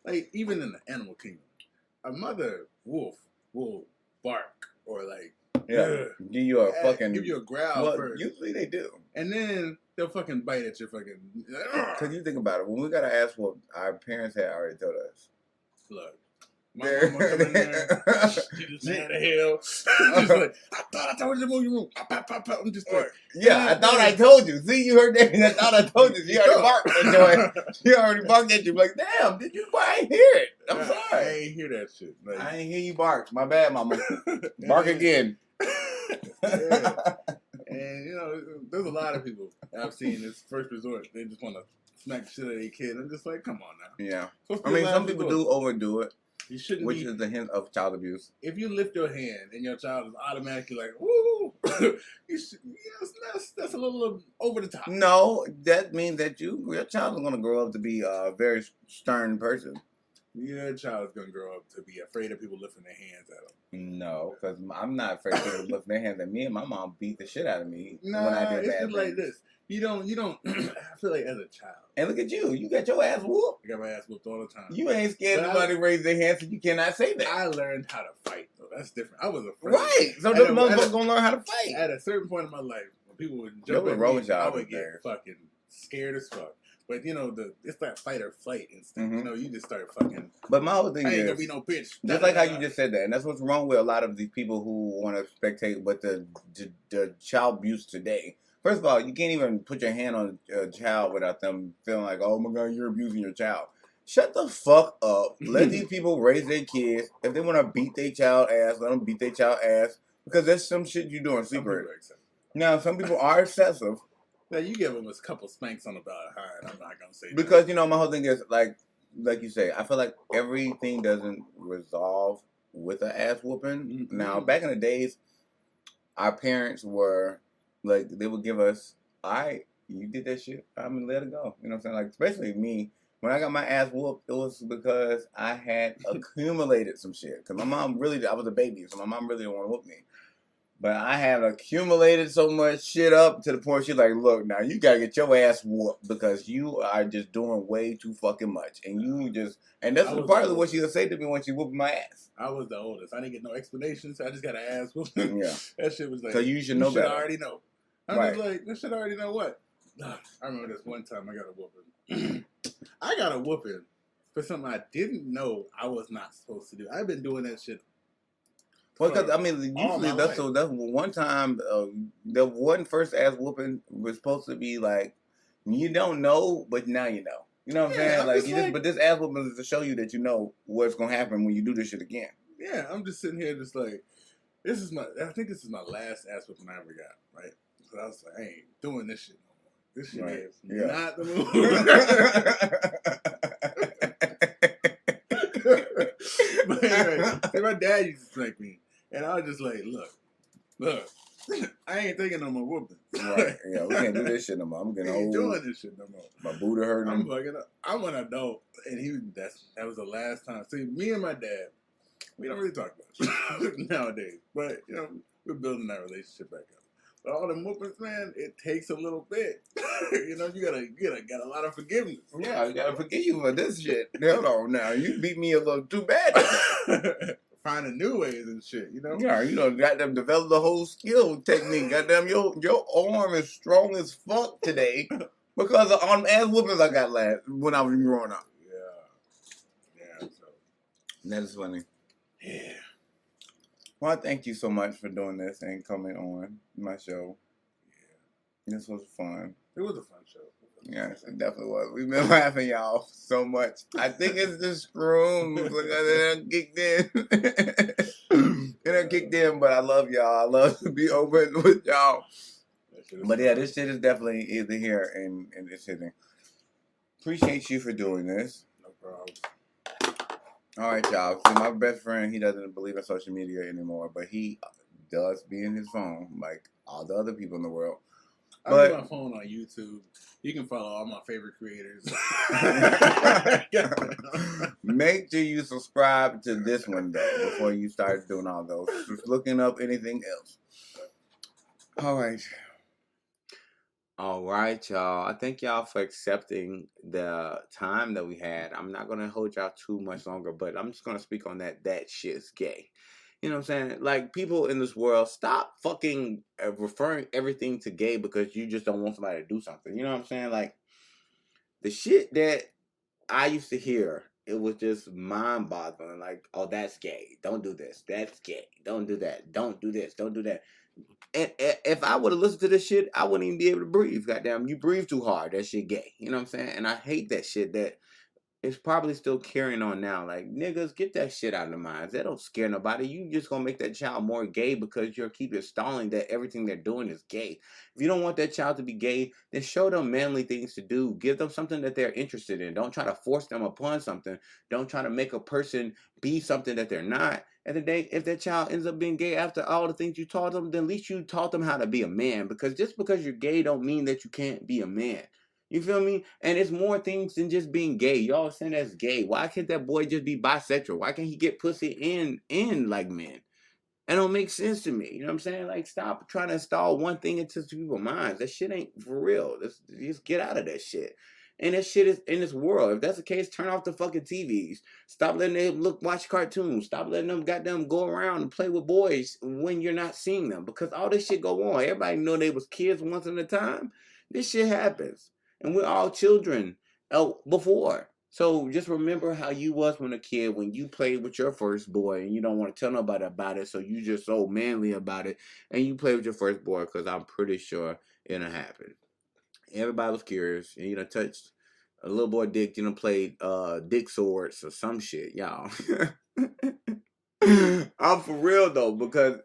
like even in the animal kingdom, a mother wolf will bark or like give you a growl first. Usually they do, and then they'll fucking bite at your fucking. Because you think about it, when we got to ask what our parents had already told us. Look, my mama come in there, she just mad as hell. I'm just like, I thought I told you to move your room. I'm just like, yeah, I thought I told you. See, you heard that? I thought I told you. She already barked at you. She already barked at you. Like, damn, did you? I ain't hear it. I'm sorry. I ain't hear that shit. Like, I ain't hear you bark. My bad, mama. Bark again. Yeah. And you know, there's a lot of people I've seen this first resort. They just want to smack the shit out of their kid. I'm just like, come on now. Yeah. I mean, some people do overdo it. You shouldn't. Which is the hint of child abuse. If you lift your hand and your child is automatically like, woo, that's a little over the top. No, that means that your child is going to grow up to be a very stern person. Your child is going to grow up to be afraid of people lifting their hands at them. No, because I'm not afraid of people lifting their hands at me, and my mom beat the shit out of me when I did bad things. Like this. You don't. I feel like as a child. And look at you. You got your ass whooped. I got my ass whooped all the time. You ain't scared nobody raise their hands, so you cannot say that. I learned how to fight, though. That's different. I was afraid. Right. So the motherfuckers gonna learn how to fight. At a certain point in my life, when people would jump at me, I would get fucking scared as fuck. But you know, it's that fight or flight instinct. Mm-hmm. You know, you just start fucking. But my whole thing ain't gonna be no bitch. Just like how you just said that, and that's what's wrong with a lot of these people who want to spectate with the child abuse today. First of all, you can't even put your hand on a child without them feeling like, oh my God, you're abusing your child. Shut the fuck up. Let these people raise their kids. If they want to beat their child ass, let them beat their child ass. Because that's some shit you do in secret. Now, some people are excessive. Now, you give them a couple spanks on the behind. I'm not going to say because, you know, my whole thing is, like you say, I feel like everything doesn't resolve with an ass whooping. Mm-hmm. Now, back in the days, our parents were... Like, they would give us, all right, you did that shit, I'm gonna let it go. You know what I'm saying? Like, especially me, when I got my ass whooped, it was because I had accumulated some shit. Because my mom really, I was a baby, so my mom really didn't want to whoop me. But I had accumulated so much shit up to the point she's like, look, now you gotta get your ass whooped because you are just doing way too fucking much. And you just, and that's partly what she would say to me when she whooped my ass. I was the oldest. I didn't get no explanations. I just got an ass whooping. Yeah. That shit was like, so you should know better. I already know. I'm just like, this shit I already know what. I remember this one time I got a whooping. I got a whooping for something I didn't know I was not supposed to do. I've been doing that shit. Well, because, I mean, usually that's one time, the one first ass whooping was supposed to be like, you don't know, but now you know. You know what I'm saying? Like, but this ass whooping is to show you that you know what's going to happen when you do this shit again. Yeah, I'm just sitting here just like, I think this is my last ass whooping I ever got, right? So I was like, I ain't doing this shit no more. This shit is not the move. But anyway, my dad used to spank me. And I was just like, look, I ain't taking no more whooping. Right. Yeah, we can't do this shit no more. I'm getting old. I ain't doing this shit no more. My booty hurting. I'm fucking up. I'm an adult. And that was the last time. See, me and my dad, we don't really talk about it nowadays. But, you know, we're building that relationship back up. But all the whoopings, man, it takes a little bit. You know, you got a lot of forgiveness. Yeah, I gotta forgive you for this shit. Hold on now. You beat me a little too bad. finding new ways and shit, you know? Yeah, got them develop the whole skill technique. Goddamn, your arm is strong as fuck today because of ass whoopings I got when I was growing up. Yeah. So that is funny. Yeah. Well, thank you so much for doing this and coming on my show. Yeah. This was fun. It was a fun show. Yes, it definitely was. We've been laughing, y'all, so much. I think it's the screams. Look, it kicked in. It kicked in, but I love y'all. I love to be open with y'all. But yeah, this shit is definitely either here and it's hitting. Appreciate you for doing this. No problem. All right, y'all. See, my best friend, he doesn't believe in social media anymore, but he does be in his phone like all the other people in the world. I have my phone on YouTube. You can follow all my favorite creators. Make sure you subscribe to this one, though, before you start doing all those. Just looking up anything else. All right. All right, y'all. I thank y'all for accepting the time that we had. I'm not going to hold y'all too much longer, but I'm just going to speak on that shit's gay. You know what I'm saying? Like, people in this world, stop fucking referring everything to gay because you just don't want somebody to do something. You know what I'm saying? Like, the shit that I used to hear, it was just mind-boggling. Like, oh, that's gay. Don't do this. That's gay. Don't do that. Don't do this. Don't do that. And if I would have listened to this shit, I wouldn't even be able to breathe. Goddamn, you breathe too hard. That shit gay. You know what I'm saying? And I hate that shit that it's probably still carrying on now. Like, niggas, get that shit out of the minds. That don't scare nobody. You just gonna make that child more gay because you're keep installing that everything they're doing is gay. If you don't want that child to be gay, then show them manly things to do. Give them something that they're interested in. Don't try to force them upon something. Don't try to make a person be something that they're not. And the day, if that child ends up being gay after all the things you taught them, then at least you taught them how to be a man. Because just because you're gay don't mean that you can't be a man. You feel me? And it's more things than just being gay. Y'all saying that's gay. Why can't that boy just be bisexual? Why can't he get pussy in like men? That don't make sense to me. You know what I'm saying? Like, stop trying to install one thing into people's minds. That shit ain't for real. Just get out of that shit. And that shit is in this world. If that's the case, turn off the fucking TVs. Stop letting them watch cartoons. Stop letting them goddamn go around and play with boys when you're not seeing them. Because all this shit go on. Everybody know they was kids once at a time. This shit happens. And we're all children before. So just remember how you was when a kid, when you played with your first boy and you don't want to tell nobody about it. So you just so manly about it. And you play with your first boy because I'm pretty sure it'll happen. Everybody was curious. And touched a little boy dick, played dick swords or some shit, y'all. I'm for real though, because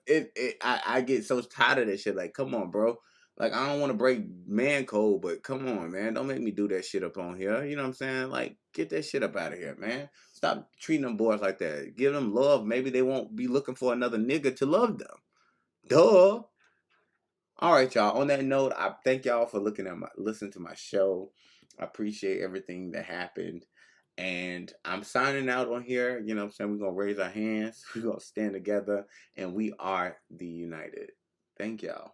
I get so tired of this shit. Like, come on, bro. Like, I don't want to break man code, but come on, man. Don't make me do that shit up on here. You know what I'm saying? Like, get that shit up out of here, man. Stop treating them boys like that. Give them love. Maybe they won't be looking for another nigga to love them. Duh. All right, y'all. On that note, I thank y'all for listening to my show. I appreciate everything that happened. And I'm signing out on here. You know what I'm saying? We're going to raise our hands. We're going to stand together. And we are the United. Thank y'all.